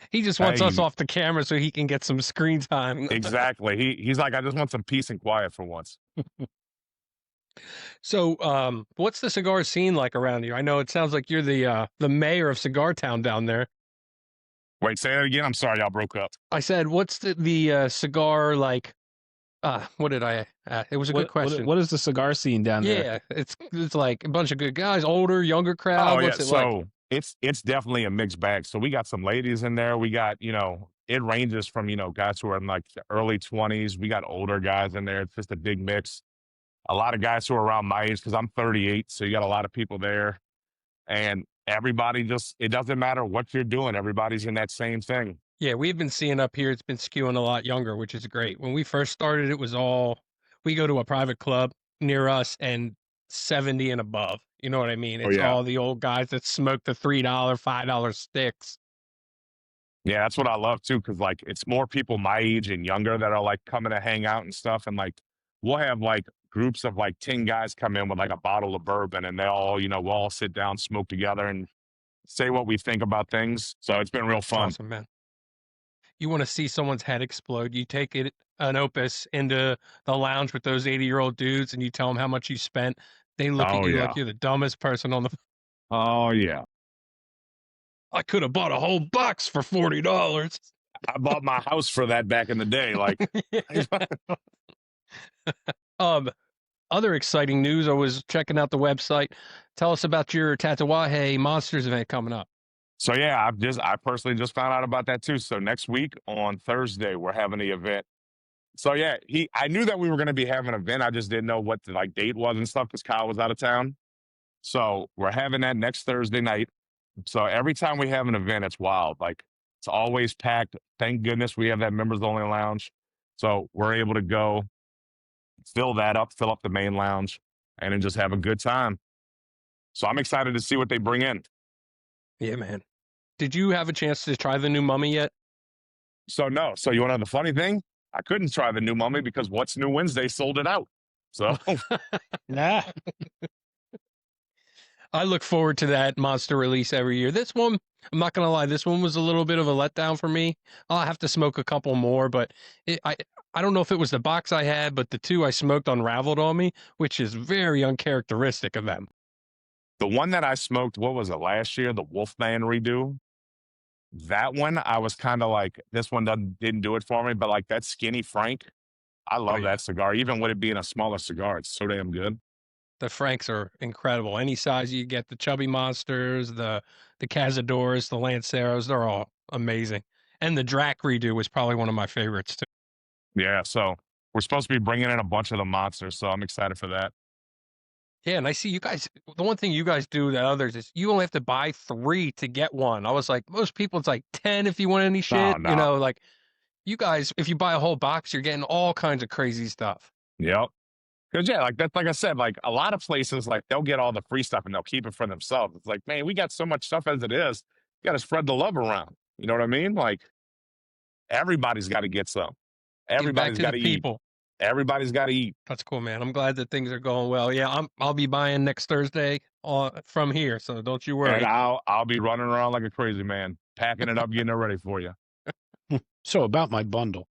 He just wants us off the camera so he can get some screen time. Exactly. He's like, I just want some peace and quiet for once. So, what's the cigar scene like around you? I know it sounds like you're the mayor of Cigar Town down there. Wait, say that again. I'm sorry, y'all broke up. I said, what's the cigar like? What did I? It was a good question. What is the cigar scene down there? Yeah, it's like a bunch of good guys, older, younger crowd. Oh, What's yeah. it So like? it's definitely a mixed bag. So we got some ladies in there. We got, it ranges from, guys who are in like the early 20s. We got older guys in there. It's just a big mix. A lot of guys who are around my age because I'm 38. So you got a lot of people there. And everybody it doesn't matter what you're doing. Everybody's in that same thing. Yeah, we've been seeing up here, it's been skewing a lot younger, which is great. When we first started, it was we go to a private club near us and 70 and above. You know what I mean? It's all the old guys that smoke the $3, $5 sticks. Yeah, that's what I love too. Cause like it's more people my age and younger that are like coming to hang out and stuff. And like we'll have like groups of like 10 guys come in with like a bottle of bourbon and they all, we'll all sit down, smoke together. And say what we think about things. So it's been real It's fun. awesome, man. You want to see someone's head explode. You take an opus into the lounge with those 80-year-old dudes and you tell them how much you spent. They look at Oh, you yeah. like you're the dumbest person on the. Oh, yeah. I could have bought a whole box for $40. I bought my house for that back in the day. Like, Other exciting news. I was checking out the website. Tell us about your Tatawahe Monsters event coming up. so yeah, I personally just found out about that too. So next week on Thursday, we're having the event. So yeah, I knew that we were going to be having an event. I just didn't know what the like date was and stuff because Kyle was out of town. So we're having that next Thursday night. So every time we have an event, it's wild. Like it's always packed. Thank goodness we have that members only lounge. So we're able to go fill up the main lounge, and then just have a good time. So I'm excited to see what they bring in. Yeah, man. Did you have a chance to try the new Mummy yet? So no. So you want to know the funny thing? I couldn't try the new Mummy because What's New Wednesday sold it out. So Nah. I look forward to that monster release every year. This one, I'm not going to lie, this one was a little bit of a letdown for me. I'll have to smoke a couple more, but I don't know if it was the box I had, but the two I smoked unraveled on me, which is very uncharacteristic of them. the one that I smoked, what was it, last year? The Wolfman redo. That one, I was kind of like, this one didn't do it for me, but like that Skinny Frank, I love yeah. that cigar. Even with it being a smaller cigar, it's so damn good. The Franks are incredible. Any size you get, the Chubby Monsters, the Cazadores, the Lanceros, they're all amazing. And the Drac redo was probably one of my favorites too. Yeah, so we're supposed to be bringing in a bunch of the monsters, so I'm excited for that. Yeah, and I see you guys, the one thing you guys do that others is you only have to buy 3 to get one. I was like, most people, it's like 10 if you want any shit. No. You know, like you guys, if you buy a whole box, you're getting all kinds of crazy stuff. Yep. Because yeah, like that's like I said, like a lot of places, like they'll get all the free stuff and they'll keep it for themselves. It's like, man, we got so much stuff as it is. You got to spread the love around. You know what I mean? Like everybody's got to get some. Everybody's got to eat. People. Everybody's got to eat. That's cool, man. I'm glad that things are going well. Yeah, I'll be buying next Thursday from here, so don't you worry. And I'll be running around like a crazy man, packing it up, getting it ready for you. So about my bundle.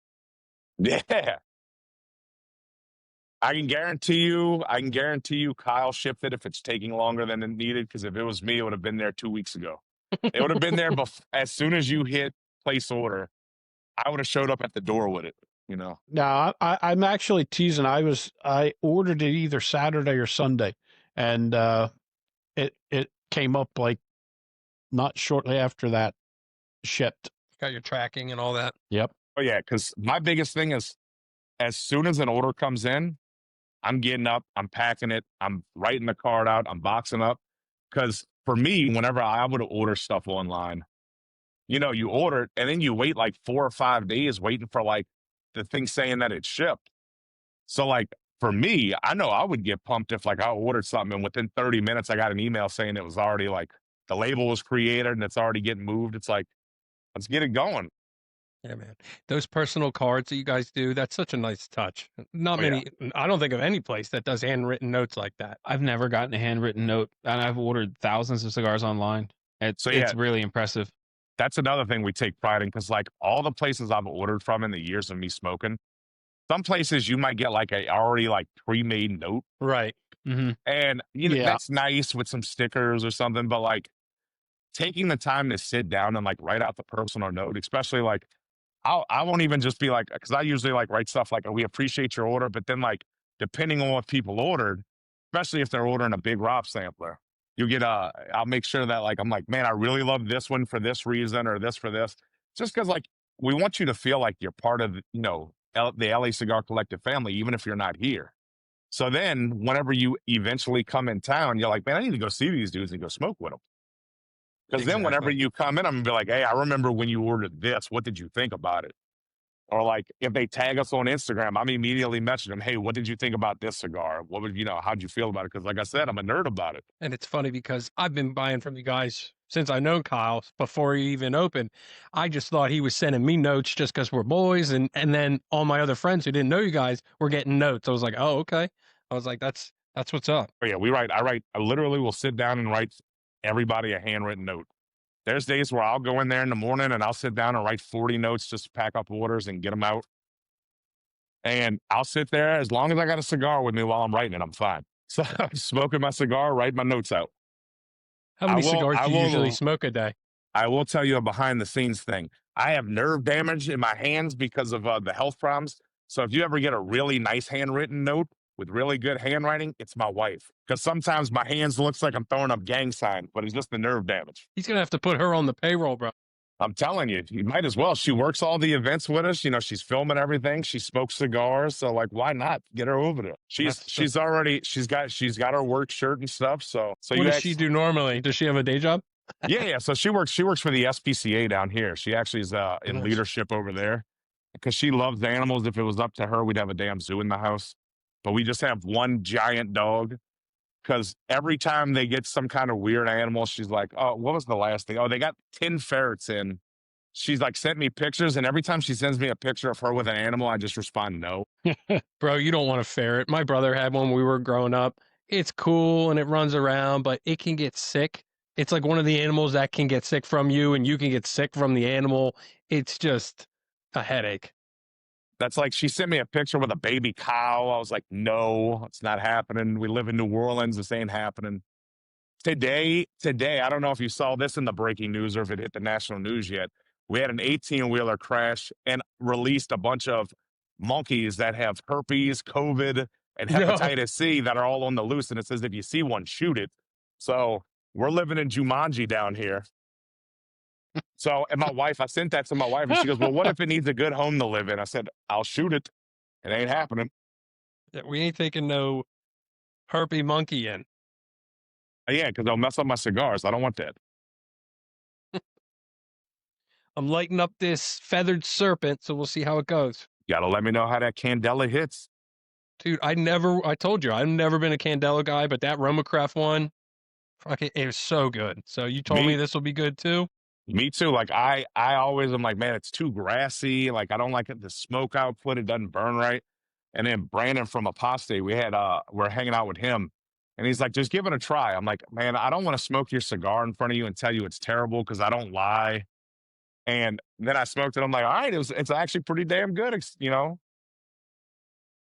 Yeah. I can guarantee you Kyle shipped it if it's taking longer than it needed, because if it was me, it would have been there 2 weeks ago. It would have been there as soon as you hit place order. I would have showed up at the door with it, you know. Now I'm actually teasing. I ordered it either Saturday or Sunday, and it came up like not shortly after that shipped. Got your tracking and all that. Yep. Oh yeah, because my biggest thing is as soon as an order comes in, I'm getting up, I'm packing it, I'm writing the card out, I'm boxing up. Because for me, whenever I would order stuff online, you know, you order it and then you wait like 4 or 5 days waiting for like the thing saying that it's shipped. So like for me, I know I would get pumped if like I ordered something and within 30 minutes I got an email saying it was already like the label was created and it's already getting moved. It's like, let's get it going. Yeah, man. Those personal cards that you guys do, that's such a nice touch. Not Oh, many, I don't think of any place that does handwritten notes like that. I've never gotten a handwritten note, and I've ordered thousands of cigars online. It's really impressive. That's another thing we take pride in, because like all the places I've ordered from in the years of me smoking, some places you might get like a already like pre-made note. Right. Mm-hmm. And you know, that's nice with some stickers or something, but like taking the time to sit down and like write out the personal note, especially like I won't even just be like, because I usually like write stuff like, we appreciate your order, but then like depending on what people ordered, especially if they're ordering a big Rob sampler, you get I'll make sure that like I'm like, man, I really love this one for this reason or this for this, just because like we want you to feel like you're part of, you know, the LA Cigar Collective family, even if you're not here. So then whenever you eventually come in town, you're like, man, I need to go see these dudes and go smoke with them. Because then whenever you come in, I'm going to be like, hey, I remember when you ordered this. What did you think about it? Or like if they tag us on Instagram, I'm immediately messaging them, hey, what did you think about this cigar? What would, you know, how'd you feel about it? Because like I said, I'm a nerd about it. And it's funny because I've been buying from you guys since I know Kyle, before he even opened. I just thought he was sending me notes just because we're boys. And then all my other friends who didn't know you guys were getting notes. I was like, oh, okay. I was like, that's what's up. But yeah, I literally will sit down and write everybody a handwritten note. There's days where I'll go in there in the morning and I'll sit down and write 40 notes just to pack up orders and get them out. And I'll sit there as long as I got a cigar with me while I'm writing it, I'm fine. So I'm smoking my cigar, writing my notes out. How many I will- cigars I do you usually will- smoke a day? I will tell you a behind the scenes thing. I have nerve damage in my hands because of the health problems. So if you ever get a really nice handwritten note with really good handwriting, it's my wife. Because sometimes my hands looks like I'm throwing up gang signs, but it's just the nerve damage. He's gonna have to put her on the payroll, bro. I'm telling you, you might as well. She works all the events with us. You know, she's filming everything. She smokes cigars. So like, why not get her over there? She's got her work shirt and stuff. So What does she do normally? Does she have a day job? Yeah. So she works for the SPCA down here. She actually is in Nice. leadership over there because she loves animals. If it was up to her, we'd have a damn zoo in the house. But we just have one giant dog because every time they get some kind of weird animal, she's like, oh, what was the last thing? Oh, they got 10 ferrets in. She's like sent me pictures, and every time she sends me a picture of her with an animal, I just respond no. Bro, you don't want a ferret. My brother had one when we were growing up. It's cool and it runs around, but it can get sick. It's like one of the animals that can get sick from you, and you can get sick from the animal. It's just a headache. That's like she sent me a picture with a baby cow. I was like, no, it's not happening. We live in New Orleans. This ain't happening. Today, I don't know if you saw this in the breaking news or if it hit the national news yet. We had an 18-wheeler crash and released a bunch of monkeys that have herpes, COVID, and hepatitis C that are all on the loose. And it says, if you see one, shoot it. So we're living in Jumanji down here. So, and my wife, I sent that to my wife and she goes, well, what if it needs a good home to live in? I said, I'll shoot it. It ain't happening. Yeah, we ain't taking no herpy monkey in. Yeah, because they'll mess up my cigars. I don't want that. I'm lighting up this feathered serpent, so we'll see how it goes. You got to let me know how that Candela hits. Dude, I told you, I've never been a Candela guy, but that Romacraft one, fucking, it was so good. So you told me this will be good too? Me too. Like I always am like, man, it's too grassy. Like I don't like it. The smoke output, it doesn't burn right. And then Brandon from Apostate, we're hanging out with him. And he's like, just give it a try. I'm like, man, I don't want to smoke your cigar in front of you and tell you it's terrible because I don't lie. And then I smoked it. I'm like, all right, it's actually pretty damn good, you know?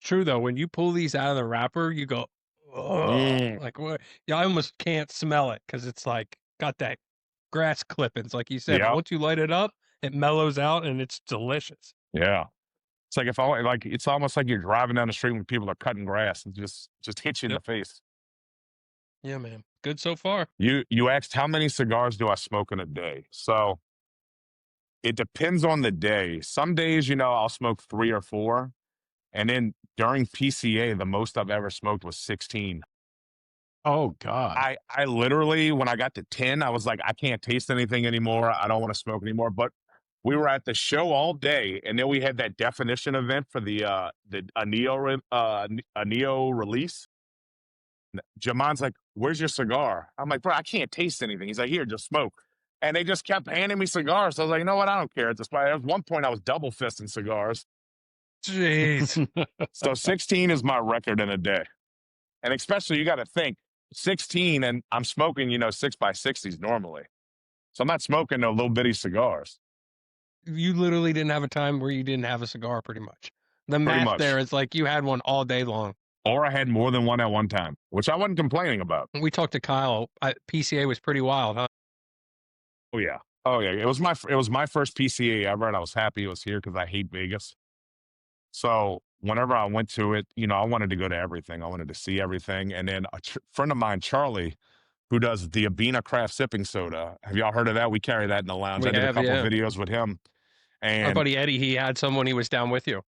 True though, when you pull these out of the wrapper, you go, oh, like what? Yeah, I almost can't smell it because it's like got that grass clippings, like you said. Yep. Once you light it up, it mellows out and it's delicious. Yeah. It's like it's almost like you're driving down the street when people are cutting grass and just hit you in the face. Yeah, man. Good so far. You asked how many cigars do I smoke in a day? So it depends on the day. Some days, I'll smoke 3 or 4. And then during PCA, the most I've ever smoked was 16. Oh God. I literally, when I got to 10, I was like, I can't taste anything anymore. I don't want to smoke anymore. But we were at the show all day, and then we had that definition event for a Neo release. Jamon's like, where's your cigar? I'm like, bro, I can't taste anything. He's like, here, just smoke. And they just kept handing me cigars. So I was like, you know what? I don't care at this point. At one point, I was double fisting cigars. Jeez. So 16 is my record in a day. And especially, you got to think, 16, and I'm smoking, 6x60s normally. So I'm not smoking no little bitty cigars. You literally didn't have a time where you didn't have a cigar, pretty much. The math there is like you had one all day long. Or I had more than one at one time, which I wasn't complaining about. We talked to Kyle. PCA was pretty wild, huh? Oh yeah. It was my first PCA ever, and I was happy it was here because I hate Vegas. So whenever I went to it, I wanted to go to everything. I wanted to see everything. And then a friend of mine, Charlie, who does the Abina Craft Sipping Soda. Have y'all heard of that? We carry that in the lounge. I did a couple videos with him. And our buddy Eddie, he had some when he was down with you.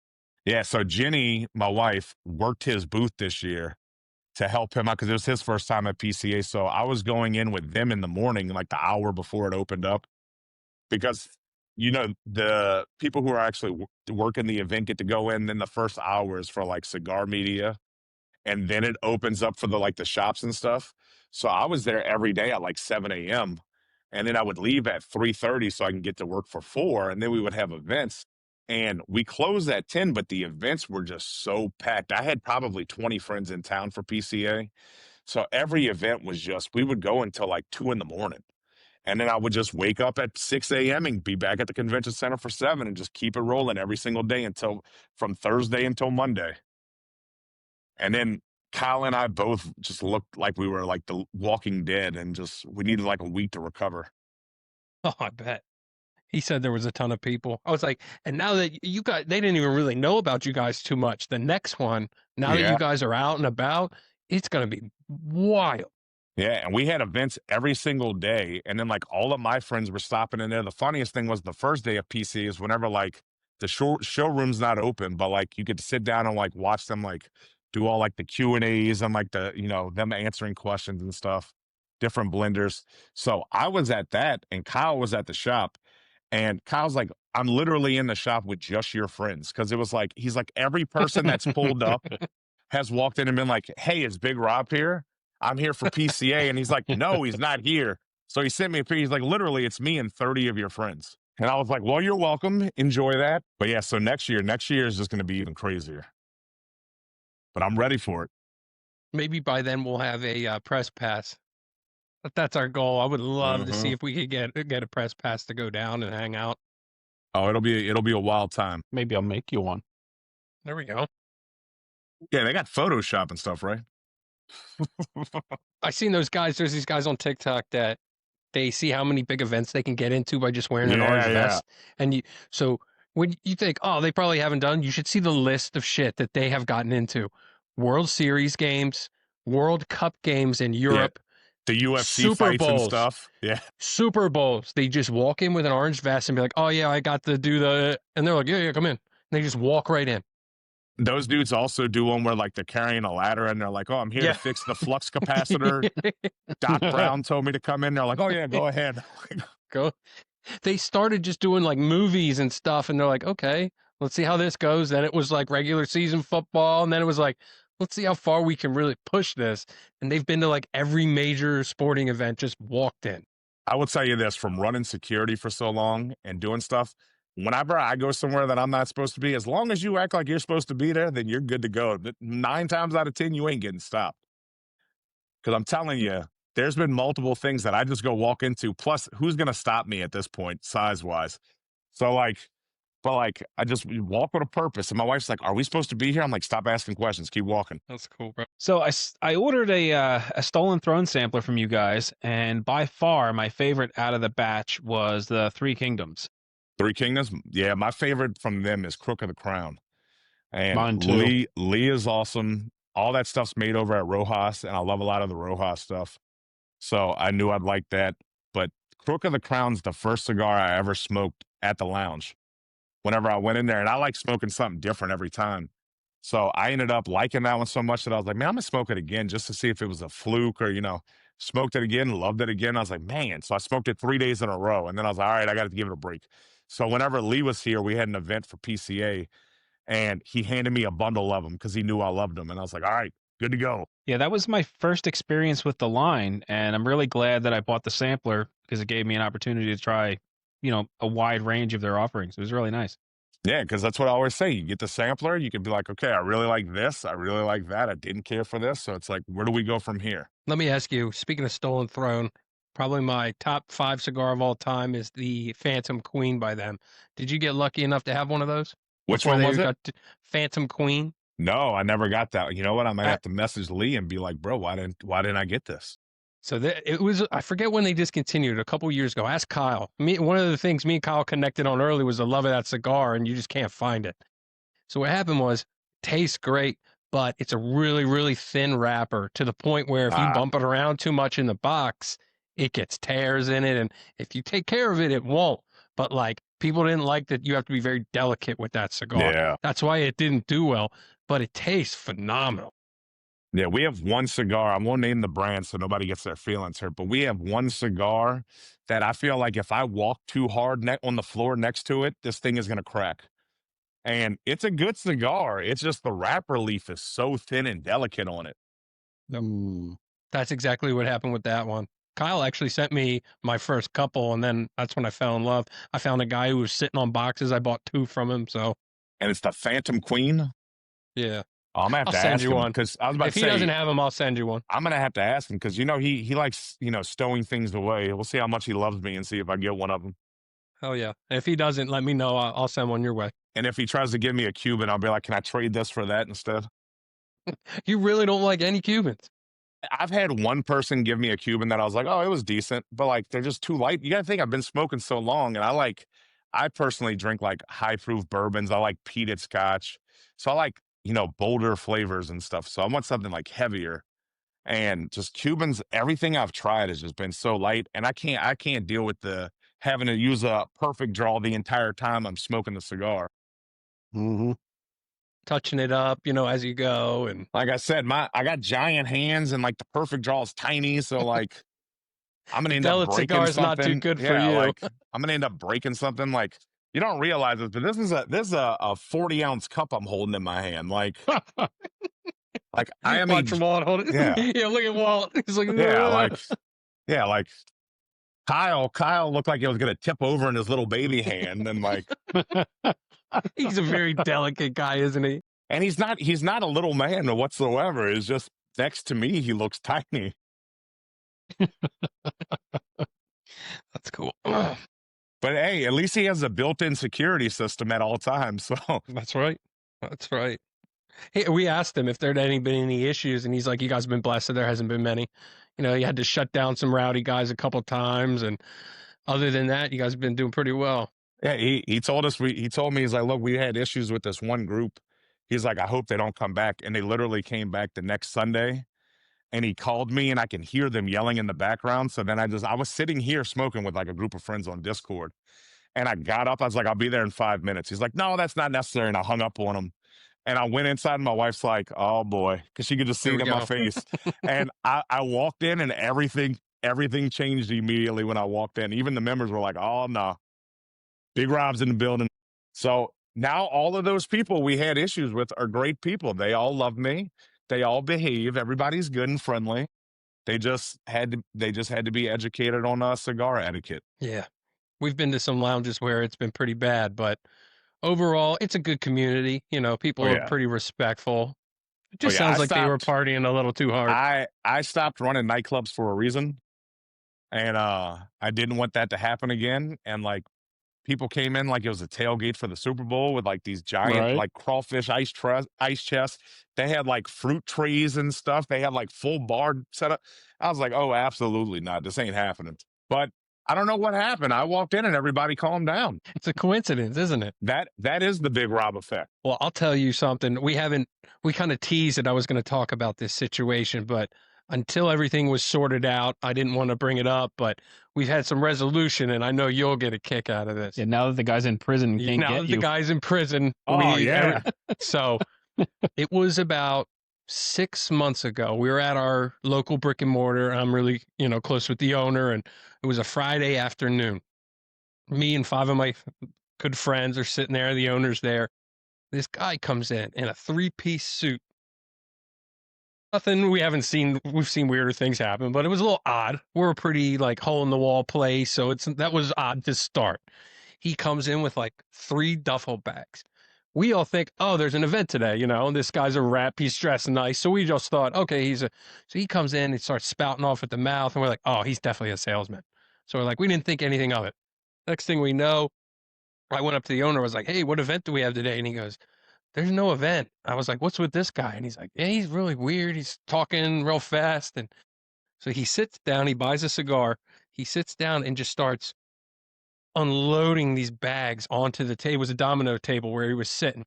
Yeah, so Jenny, my wife, worked his booth this year to help him out because it was his first time at PCA. So I was going in with them in the morning, like the hour before it opened up, because the people who are actually working the event get to go in. Then the first hour is for like cigar media, and then it opens up for the shops and stuff. So I was there every day at like 7 a.m. and then I would leave at 3:30 so I can get to work for 4, and then we would have events. And we closed at 10, but the events were just so packed. I had probably 20 friends in town for PCA. So every event was we would go until like 2 in the morning. And then I would just wake up at 6 a.m. and be back at the convention center for 7 and just keep it rolling every single day from Thursday until Monday. And then Kyle and I both just looked like we were like the Walking Dead and we needed like a week to recover. Oh, I bet. He said there was a ton of people. I was like, and now that you guys, they didn't even really know about you guys too much. The next one, now that you guys are out and about, it's going to be wild. Yeah, and we had events every single day. And then, like, all of my friends were stopping in there. The funniest thing was the first day of PC is whenever, like, the showroom's not open, but, like, you get to sit down and, like, watch them, like, do all, like, the Q&As and, like, them answering questions and stuff, different blenders. So I was at that, and Kyle was at the shop. And Kyle's like, I'm literally in the shop with just your friends. Because it was like, he's like, every person that's pulled up has walked in and been like, hey, is Big Rob here? I'm here for PCA. And he's like, no, he's not here. So he sent me a picture. He's like, literally, it's me and 30 of your friends. And I was like, well, you're welcome. Enjoy that. But yeah, so next year is just going to be even crazier. But I'm ready for it. Maybe by then we'll have a press pass. But that's our goal. I would love to see if we could get a press pass to go down and hang out. Oh, it'll be a wild time. Maybe I'll make you one. There we go. Yeah, they got Photoshop and stuff, right? I seen those guys. There's these guys on TikTok that they see how many big events they can get into by just wearing an orange vest. And so when you think, oh, they probably haven't done, you should see the list of shit that they have gotten into. World Series games, World Cup games in Europe. Yeah. The UFC Super fights Bowls. and stuff. Yeah. Super Bowls. They just walk in with an orange vest and be like, oh, yeah, I got to do and they're like, yeah, come in. And they just walk right in. Those dudes also do one where like they're carrying a ladder and they're like, oh, I'm here to fix the flux capacitor. Doc Brown told me to come in. They're like, oh, yeah, go ahead. Go. They started just doing like movies and stuff. And they're like, okay, let's see how this goes. Then it was like regular season football. And then it was like, let's see how far we can really push this. And they've been to like every major sporting event, just walked in. I will tell you this, from running security for so long and doing stuff, whenever I go somewhere that I'm not supposed to be, as long as you act like you're supposed to be there, then you're good to go. But 9 times out of 10, you ain't getting stopped. Because I'm telling you, there's been multiple things that I just go walk into. Plus, who's going to stop me at this point, size-wise? So, I just walk with a purpose. And my wife's like, are we supposed to be here? I'm like, stop asking questions. Keep walking. That's cool, bro. So I ordered a Stolen Throne sampler from you guys, and by far my favorite out of the batch was the Three Kingdoms. Three Kingdoms? Yeah, my favorite from them is Crook of the Crown. And Mine too. Lee is awesome. All that stuff's made over at Rojas, and I love a lot of the Rojas stuff. So I knew I'd like that. But Crook of the Crown's the first cigar I ever smoked at the lounge. Whenever I went in there, and I like smoking something different every time. So I ended up liking that one so much that I was like, man, I'm gonna smoke it again just to see if it was a fluke or, smoked it again, loved it again. I was like, man. So I smoked it 3 days in a row. And then I was like, all right, I got to give it a break. So whenever Lee was here, we had an event for PCA and he handed me a bundle of them because he knew I loved them. And I was like, all right, good to go. Yeah, that was my first experience with the line. And I'm really glad that I bought the sampler because it gave me an opportunity to try, a wide range of their offerings. It was really nice. Yeah, because that's what I always say. You get the sampler, you can be like, okay, I really like this. I really like that. I didn't care for this. So it's like, where do we go from here? Let me ask you, speaking of Stolen Throne, probably my top 5 cigar of all time is the Phantom Queen by them. Did you get lucky enough to have one of those? Which one was it? Phantom Queen. No, I never got that. You know what? I might have to message Lee and be like, bro, why didn't I get this? So it was, I forget when they discontinued, a couple years ago. Ask Kyle. One of the things me and Kyle connected on early was the love of that cigar, and you just can't find it. So what happened was, tastes great, but it's a really, really thin wrapper to the point where if you bump it around too much in the box, it gets tears in it. And if you take care of it, it won't. But like, people didn't like that you have to be very delicate with that cigar. Yeah. That's why it didn't do well, but it tastes phenomenal. Yeah, we have one cigar. I won't name the brand so nobody gets their feelings hurt, but we have one cigar that I feel like if I walk too hard on the floor next to it, this thing is going to crack. And it's a good cigar. It's just the wrapper leaf is so thin and delicate on it. That's exactly what happened with that one. Kyle actually sent me my first couple, and then that's when I fell in love. I found a guy who was sitting on boxes. I bought 2 from him. So, and it's the Phantom Queen. Yeah. Oh, I'm gonna have I'll to send ask you him one. because I was about If to he doesn't say have them, I'll send you one. I'm gonna have to ask him because he likes stowing things away. We'll see how much he loves me and see if I get one of them. Hell yeah. If he doesn't, let me know. I'll send one your way. And if he tries to give me a Cuban, I'll be like, can I trade this for that instead? You really don't like any Cubans. I've had one person give me a Cuban that I was like, oh, it was decent, but like they're just too light. You gotta think I've been smoking so long, and I personally drink like high proof bourbons. I like peated scotch, so I like bolder flavors and stuff. So I want something like heavier. And just Cubans, everything I've tried has just been so light, and I can't deal with the having to use a perfect draw the entire time I'm smoking the cigar. Mm-hmm. Touching it up, as you go. And Like I said, I got giant hands, and like the perfect draw is tiny, so like I'm gonna end up Delicate breaking cigar is not too something. good for Yeah, you. like I'm gonna end up breaking something. Like you don't realize it, but this is a 40-ounce cup I'm holding in my hand. Like I mean, Watch Walt hold it. yeah, Yeah, look at Walt. He's like, yeah, like Kyle looked like he was gonna tip over in his little baby hand, and like, he's a very delicate guy, isn't he? and he's not a little man whatsoever. It's just next to me, he looks tiny. That's cool. But hey, at least he has a built-in security system at all times. So That's right. That's right. Hey, we asked him if there'd been any issues, and he's like, "You guys have been blessed. There hasn't been many. He had to shut down some rowdy guys a couple times, and other than that, you guys have been doing pretty well." yeah, he told us he told me he's like, look, we had issues with this one group. He's like, I hope they don't come back, and they literally came back the next Sunday. And he called me, and I can hear them yelling in the background. So then I was sitting here smoking with like a group of friends on Discord. And I got up. I was like, I'll be there in 5 minutes. He's like, no, that's not necessary. And I hung up on him. And I went inside, and my wife's like, oh boy, because she could just see Here it we in my go. face. And I walked in, and everything changed immediately when I walked in. Even the members were like, oh no, Big Rob's in the building. So now all of those people we had issues with are great people. They all love me. They all behave. Everybody's good and friendly. They just had to be educated on cigar etiquette. Yeah, we've been to some lounges where it's been pretty bad, but overall, it's a good community. People Oh are yeah. pretty respectful. It Oh just yeah. sounds like they were partying a little too hard. I stopped running nightclubs for a reason. And I didn't want that to happen again. And like people came in like it was a tailgate for the Super Bowl with like these giant Right. like crawfish ice chests. They had like fruit trees and stuff. They had like full bar set up. I was like, oh, absolutely not. This ain't happening. But I don't know what happened. I walked in and everybody calmed down. It's a coincidence, isn't it? That is the Big Rob effect. Well, I'll tell you something. We kind of teased that I was going to talk about this situation, but until everything was sorted out, I didn't want to bring it up, but we've had some resolution, and I know you'll get a kick out of this. Yeah, now that the guy's in prison, can't Now get that you. the guy's in prison. Oh, yeah. So it was about 6 months ago. We were at our local brick and mortar. I'm really, close with the owner, and it was a Friday afternoon. Me and 5 of my good friends are sitting there. The owner's there. This guy comes in a 3-piece suit. Nothing we haven't seen. We've seen weirder things happen, but it was a little odd. We're a pretty like hole in the wall place, so that was odd to start. He comes in with like 3 duffel bags. We all think, oh, there's an event today, this guy's a rep, he's dressed nice. So we just thought, okay, so he comes in and starts spouting off at the mouth, and we're like, oh, he's definitely a salesman. So we're like, we didn't think anything of it. Next thing we know, I went up to the owner, I was like, hey, what event do we have today? And he goes, there's no event. I was like, what's with this guy? And he's like, yeah, he's really weird. He's talking real fast. And so he sits down, he buys a cigar, he sits down and just starts unloading these bags onto the table. It was a domino table where he was sitting.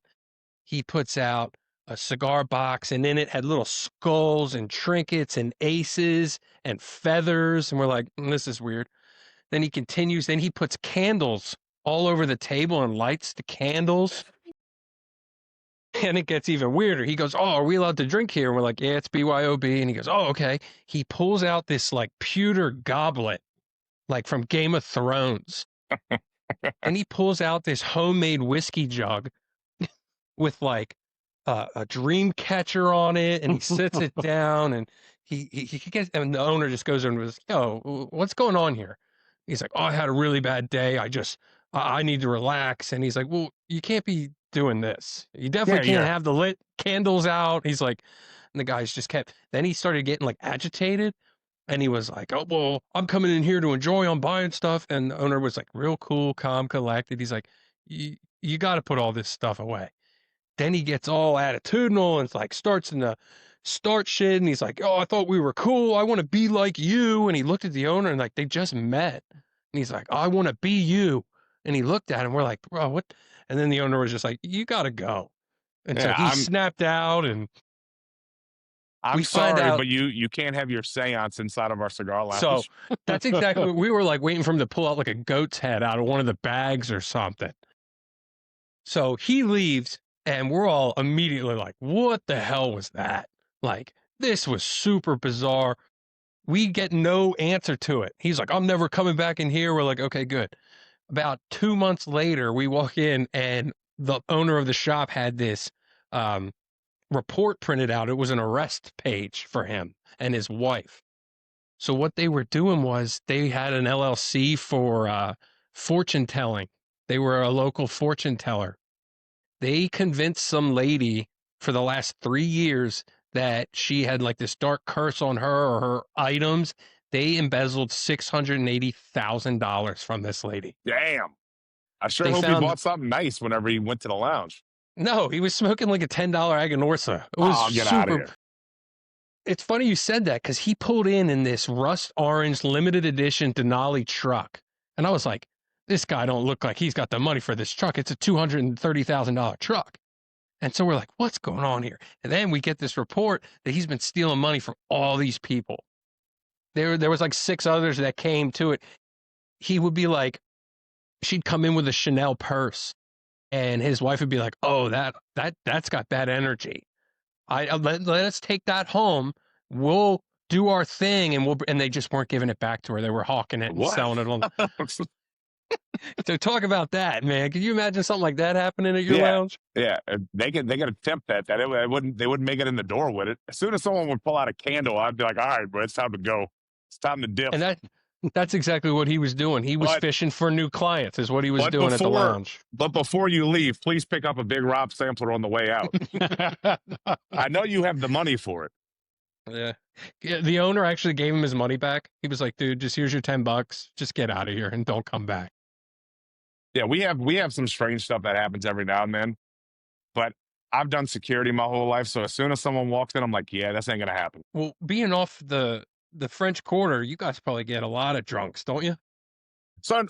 He puts out a cigar box, and in it had little skulls and trinkets and aces and feathers. And we're like, this is weird. Then he continues, then he puts candles all over the table and lights the candles. And it gets even weirder. He goes, oh, are we allowed to drink here? And we're like, yeah, it's BYOB. And he goes, oh, okay. He pulls out this like pewter goblet, like from Game of Thrones. And he pulls out this homemade whiskey jug with like a dream catcher on it. And he sits it down, and he gets, and the owner just goes over and goes, yo, what's going on here? He's like, oh, I had a really bad day. I need to relax. And he's like, well, you can't be doing this. You definitely can't have the lit candles out. He's like, and the guys just kept, then he started getting like agitated and he was like, oh, well, I'm coming in here to enjoy, I'm buying stuff. And the owner was like real cool, calm, collected. He's like, you got to put all this stuff away. Then he gets all attitudinal and it's like starts in the start shit. And he's like, oh, I thought we were cool. I want to be like you. And he looked at the owner and like, they just met. And he's like, I want to be you. And he looked at him. We're like, bro, what? And then the owner was just like, you got to go. And so he snapped out and I'm sorry, but you can't have your seance inside of our cigar lounge. So that's exactly what we were like waiting for him to pull out like a goat's head out of one of the bags or something. So he leaves and we're all immediately like, what the hell was that? Like, this was super bizarre. We get no answer to it. He's like, I'm never coming back in here. We're like, okay, good. About 2 months later, we walk in and the owner of the shop had this report printed out. It was an arrest page for him and his wife. So what they were doing was they had an LLC for fortune telling. They were a local fortune teller. They convinced some lady for the last 3 years that she had like this dark curse on her or her items. They embezzled $680,000 from this lady. Damn. I sure hope he bought something nice whenever he went to the lounge. No, he was smoking like a $10 Aganorsa. It was get out of here. It's funny you said that because he pulled in this rust orange limited edition Denali truck. And I was like, this guy don't look like he's got the money for this truck. It's a $230,000 truck. And so we're like, what's going on here? And then we get this report that he's been stealing money from all these people. There was like 6 others that came to it. He would be like, she'd come in with a Chanel purse. And his wife would be like, "Oh, that's got bad energy. Let us take that home. We'll do our thing, and they just weren't giving it back to her. They were hawking it and selling it on." So talk about that, man. Can you imagine something like that happening at your lounge? Yeah, they could attempt that. They wouldn't make it in the door with it. As soon as someone would pull out a candle, I'd be like, "All right, bro, it's time to go. It's time to dip." And that's exactly what he was doing. He was fishing for new clients, is what he was doing at the lounge. But before you leave, please pick up a big Rob sampler on the way out. I know you have the money for it. Yeah. The owner actually gave him his money back. He was like, dude, just here's your $10. Just get out of here and don't come back. Yeah, we have some strange stuff that happens every now and then. But I've done security my whole life. So as soon as someone walks in, I'm like, yeah, this ain't going to happen. Well, being off the French Quarter, you guys probably get a lot of drunks, don't you? So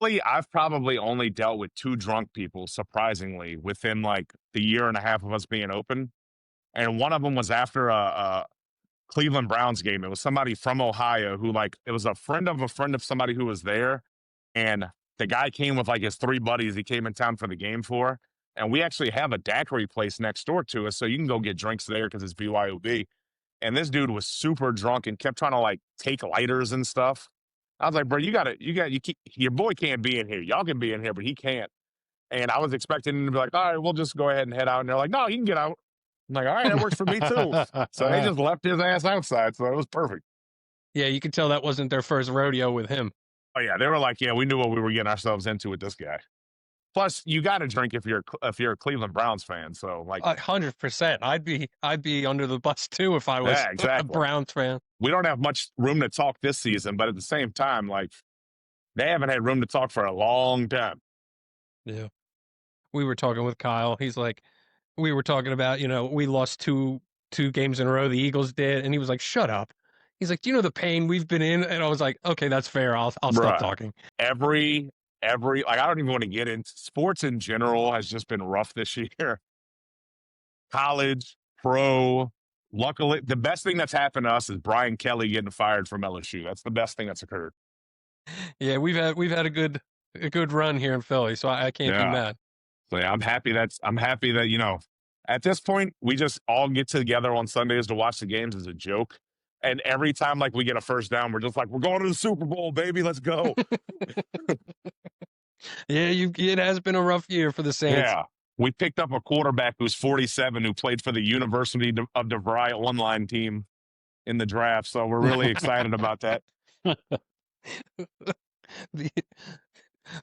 I've probably only dealt with 2 drunk people, surprisingly, within like the year and a half of us being open. And one of them was after a Cleveland Browns game. It was somebody from Ohio who it was a friend of somebody who was there. And the guy came with like his 3 buddies he came in town for the game for. And we actually have a daiquiri place next door to us. So you can go get drinks there because it's BYOB. And this dude was super drunk and kept trying to take lighters and stuff. I was like, bro, your boy can't be in here. Y'all can be in here, but he can't. And I was expecting him to be like, all right, we'll just go ahead and head out. And they're like, no, he can get out. I'm like, all right, that works for me too. So they just left his ass outside. So it was perfect. Yeah, you could tell that wasn't their first rodeo with him. Oh yeah, they were like, yeah, we knew what we were getting ourselves into with this guy. Plus, you got to drink if you're a Cleveland Browns fan. So 100%, I'd be under the bus too if I was a Browns fan. We don't have much room to talk this season, but at the same time, they haven't had room to talk for a long time. Yeah, we were talking with Kyle. He's like, we were talking about, we lost two games in a row. The Eagles did, and he was like, "Shut up." He's like, "Do you know the pain we've been in?" And I was like, "Okay, that's fair. I'll stop talking." Every I don't even want to get into sports in general has just been rough this year. College, pro. Luckily, the best thing that's happened to us is Brian Kelly getting fired from LSU. That's the best thing that's occurred. Yeah, we've had a good run here in Philly, so I can't be mad. So yeah, I'm happy that at this point we just all get together on Sundays to watch the games as a joke. And every time we get a first down, we're just like, we're going to the Super Bowl, baby. Let's go. Yeah, it has been a rough year for the Saints. Yeah. We picked up a quarterback who's 47 who played for the University of DeVry online team in the draft. So we're really excited about that.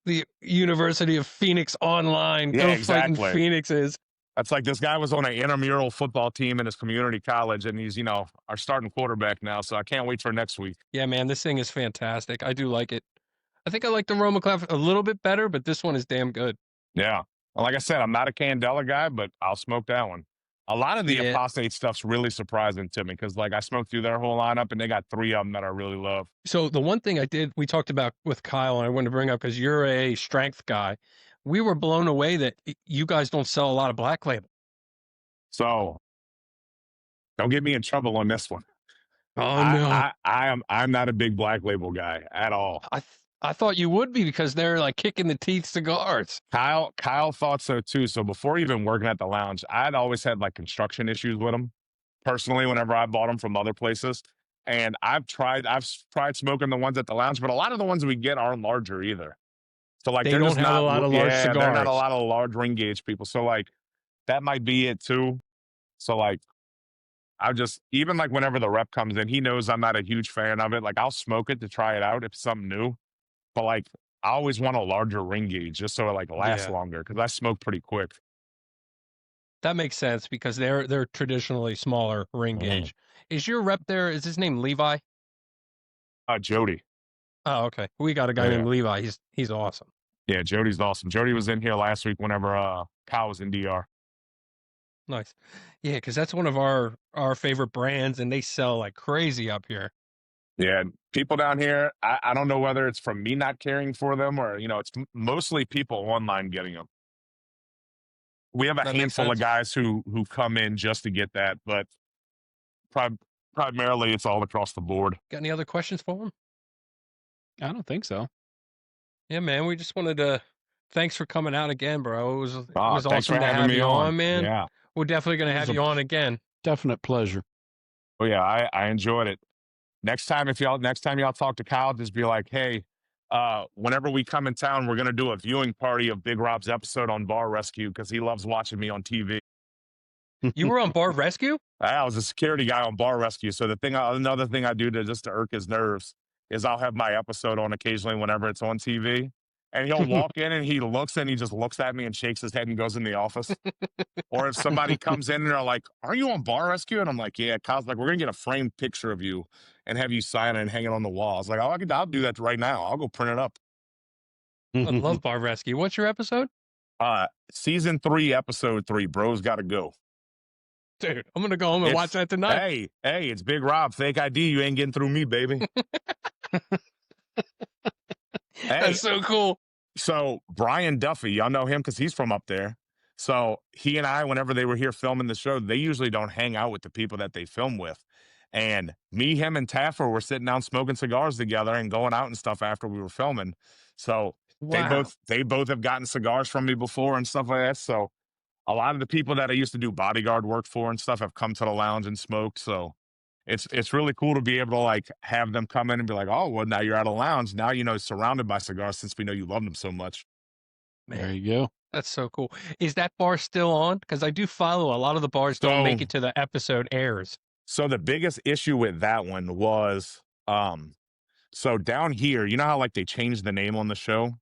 the University of Phoenix online. Yeah, Go fighting exactly. Phoenixes. That's like this guy was on an intramural football team in his community college, and he's, our starting quarterback now. So I can't wait for next week. Yeah, man, this thing is fantastic. I do like it. I think I like the Roma Clef a little bit better, but this one is damn good. Yeah. Well, like I said, I'm not a Candela guy, but I'll smoke that one. A lot of the Yeah. apostate stuff's really surprising to me because, like, I smoked through their whole lineup, and they got 3 of them that I really love. So the one thing we talked about with Kyle, and I wanted to bring up because you're a strength guy. We were blown away that you guys don't sell a lot of black label. So don't get me in trouble on this one. Oh no, I'm not a big black label guy at all. I thought you would be because they're like kicking the teeth cigars. Kyle thought so too. So before even working at the lounge, I'd always had like construction issues with them personally whenever I bought them from other places. And I've tried smoking the ones at the lounge, but a lot of the ones we get aren't larger either. So like They they're don't just have not a lot of large They're not a cigars. lot of large ring gauge people. So like that might be it too. So like I just, even like whenever the rep comes in, he knows I'm not a huge fan of it. Like I'll smoke it to try it out if it's something new. But like I always want a larger ring gauge just so it like lasts longer because I smoke pretty quick. That makes sense because they're traditionally smaller ring gauge. Is your rep there? Is his name Levi? Jody. Oh, okay. We got a guy named Levi. He's awesome. Yeah, Jody's awesome. Jody was in here last week whenever Kyle was in DR. Nice. Yeah, because that's one of our favorite brands, and they sell like crazy up here. Yeah, people down here, I don't know whether it's from me not caring for them or, it's mostly people online getting them. We have a handful of guys who come in just to get that, but primarily it's all across the board. Got any other questions for him? I don't think so. Yeah, man. We just wanted to thanks for coming out again, bro. It was awesome to have you on, man. Yeah. We're definitely gonna have you on again. Definite pleasure. Oh yeah, I enjoyed it. Next time y'all talk to Kyle, just be like, hey, whenever we come in town, we're gonna do a viewing party of Big Rob's episode on Bar Rescue because he loves watching me on TV. You were on Bar Rescue? I was a security guy on Bar Rescue. So another thing I do to irk his nerves is I'll have my episode on occasionally whenever it's on TV. And he'll walk in and he just looks at me and shakes his head and goes in the office. Or if somebody comes in and they're like, are you on Bar Rescue? And I'm like, yeah. Kyle's like, we're going to get a framed picture of you and have you sign it and hang it on the wall. I was like, oh, I'll do that right now. I'll go print it up. I love Bar Rescue. What's your episode? Season 3, episode 3, Bro's Gotta Go. Dude, I'm going to go home and watch that tonight. Hey, it's Big Rob. Fake ID. You ain't getting through me, baby. That's so cool. So Brian Duffy, y'all know him because he's from up there. So he and I, whenever they were here filming the show, they usually don't hang out with the people that they film with. And me, him, and Taffer were sitting down smoking cigars together and going out and stuff after we were filming. So they both have gotten cigars from me before and stuff like that. So a lot of the people that I used to do bodyguard work for and stuff have come to the lounge and smoked. So it's really cool to be able to like have them come in and be like, oh, well, now you're at a lounge. Now, surrounded by cigars since we know you love them so much. Man, there you go. That's so cool. Is that bar still on? Because I do follow a lot of the bars don't make it to the episode airs. So the biggest issue with that one was, so down here, you know how like they changed the name on the show?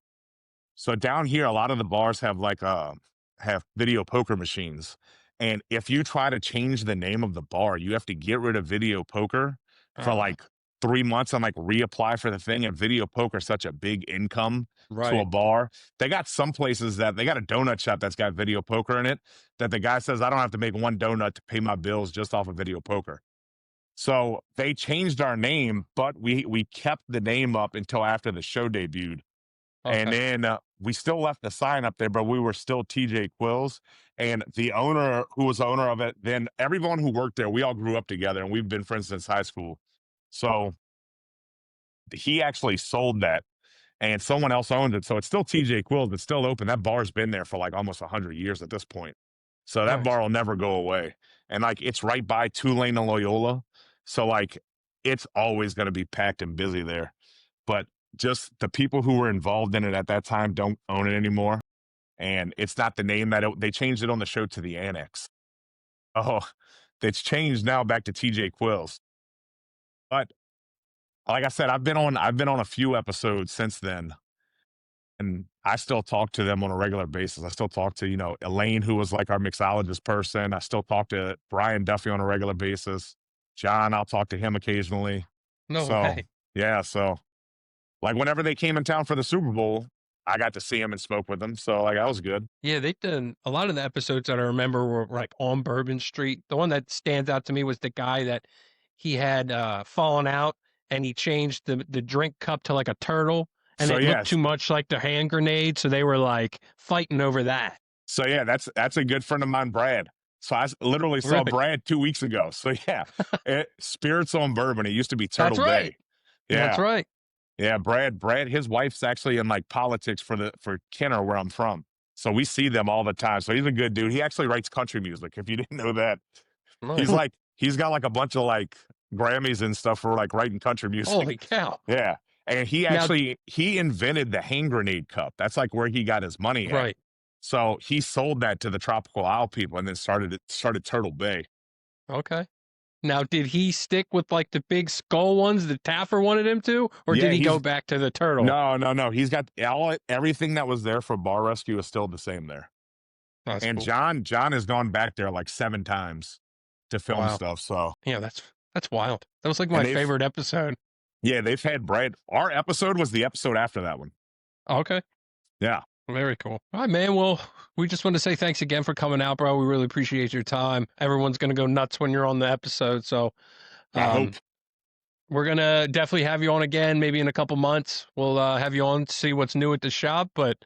So down here, a lot of the bars have like have video poker machines. And if you try to change the name of the bar, you have to get rid of video poker for like 3 months and like reapply for the thing. And video poker is such a big income to a bar. They got some places that they got a donut shop that's got video poker in it that the guy says, I don't have to make one donut to pay my bills just off of video poker. So they changed our name, but we kept the name up until after the show debuted. And then we still left the sign up there, but we were still TJ Quills. And the owner, who was the owner of it, then everyone who worked there, we all grew up together and we've been friends since high school. So he actually sold that and someone else owns it. So it's still TJ Quills. It's still open. That bar's been there for like almost 100 years at this point. So that bar will never go away. And like it's right by Tulane and Loyola. So like it's always going to be packed and busy there. But just the people who were involved in it at that time don't own it anymore. And it's not the name that they changed it on the show to the Annex. Oh, it's changed now back to TJ Quills. But like I said, I've been on a few episodes since then. and I still talk to them on a regular basis. I still talk to, Elaine, who was like our mixologist person. I still talk to Brian Duffy on a regular basis. John, I'll talk to him occasionally. No So, way. yeah. So, like, whenever they came in town for the Super Bowl, I got to see him and spoke with them. So, like, that was good. Yeah, they've done a lot of the episodes that I remember were like on Bourbon Street. The one that stands out to me was the guy that he had fallen out and he changed the drink cup to like a turtle and So, it yeah. looked too much like the hand grenade. So they were like fighting over that. So, yeah, that's a good friend of mine, Brad. So I literally saw Really? Brad 2 weeks ago. So, yeah, Spirits on Bourbon. It used to be Turtle That's right. Bay. Yeah. That's right. Yeah, Brad, his wife's actually in like politics for Kenner, where I'm from. So we see them all the time. So he's a good dude. He actually writes country music. If you didn't know that, Nice. he's got like a bunch of like Grammys and stuff for like writing country music. Holy cow. Yeah, and he actually he invented the hand grenade cup. That's like where he got his money at. Right. So he sold that to the Tropical Isle people, and then started Turtle Bay. Okay. Now, did he stick with like the big skull ones that Taffer wanted him to, or Yeah, did he go back to the turtle? No. He's got everything that was there for Bar Rescue is still the same there. That's And cool. John has gone back there like 7 times to film stuff. So yeah, that's wild. That was like my favorite episode. Yeah, they've had Brad. Our episode was the episode after that one. Okay. Yeah. Very cool. All right, man. Well, we just want to say thanks again for coming out, bro. We really appreciate your time. Everyone's going to go nuts when you're on the episode. So I hope. We're going to definitely have you on again, maybe in a couple months. We'll have you on to see what's new at the shop. But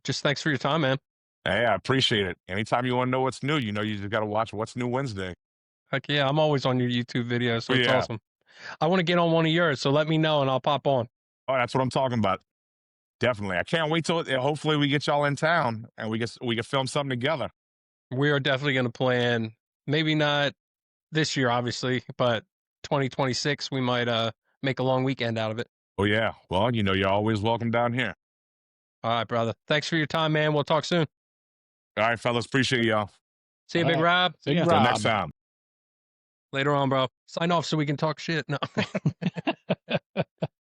just thanks for your time, man. Hey, I appreciate it. Anytime you want to know what's new, you just got to watch What's New Wednesday. Heck yeah. I'm always on your YouTube videos. So it's awesome. I want to get on one of yours. So let me know and I'll pop on. Oh, that's what I'm talking about. Definitely. I can't wait till hopefully we get y'all in town and we can film something together. We are definitely going to plan, maybe not this year, obviously, but 2026, we might make a long weekend out of it. Oh, yeah. Well, you're always welcome down here. All right, brother. Thanks for your time, man. We'll talk soon. All right, fellas. Appreciate y'all. See you, Big Rob. See you Until next time. Later on, bro. Sign off so we can talk shit. No.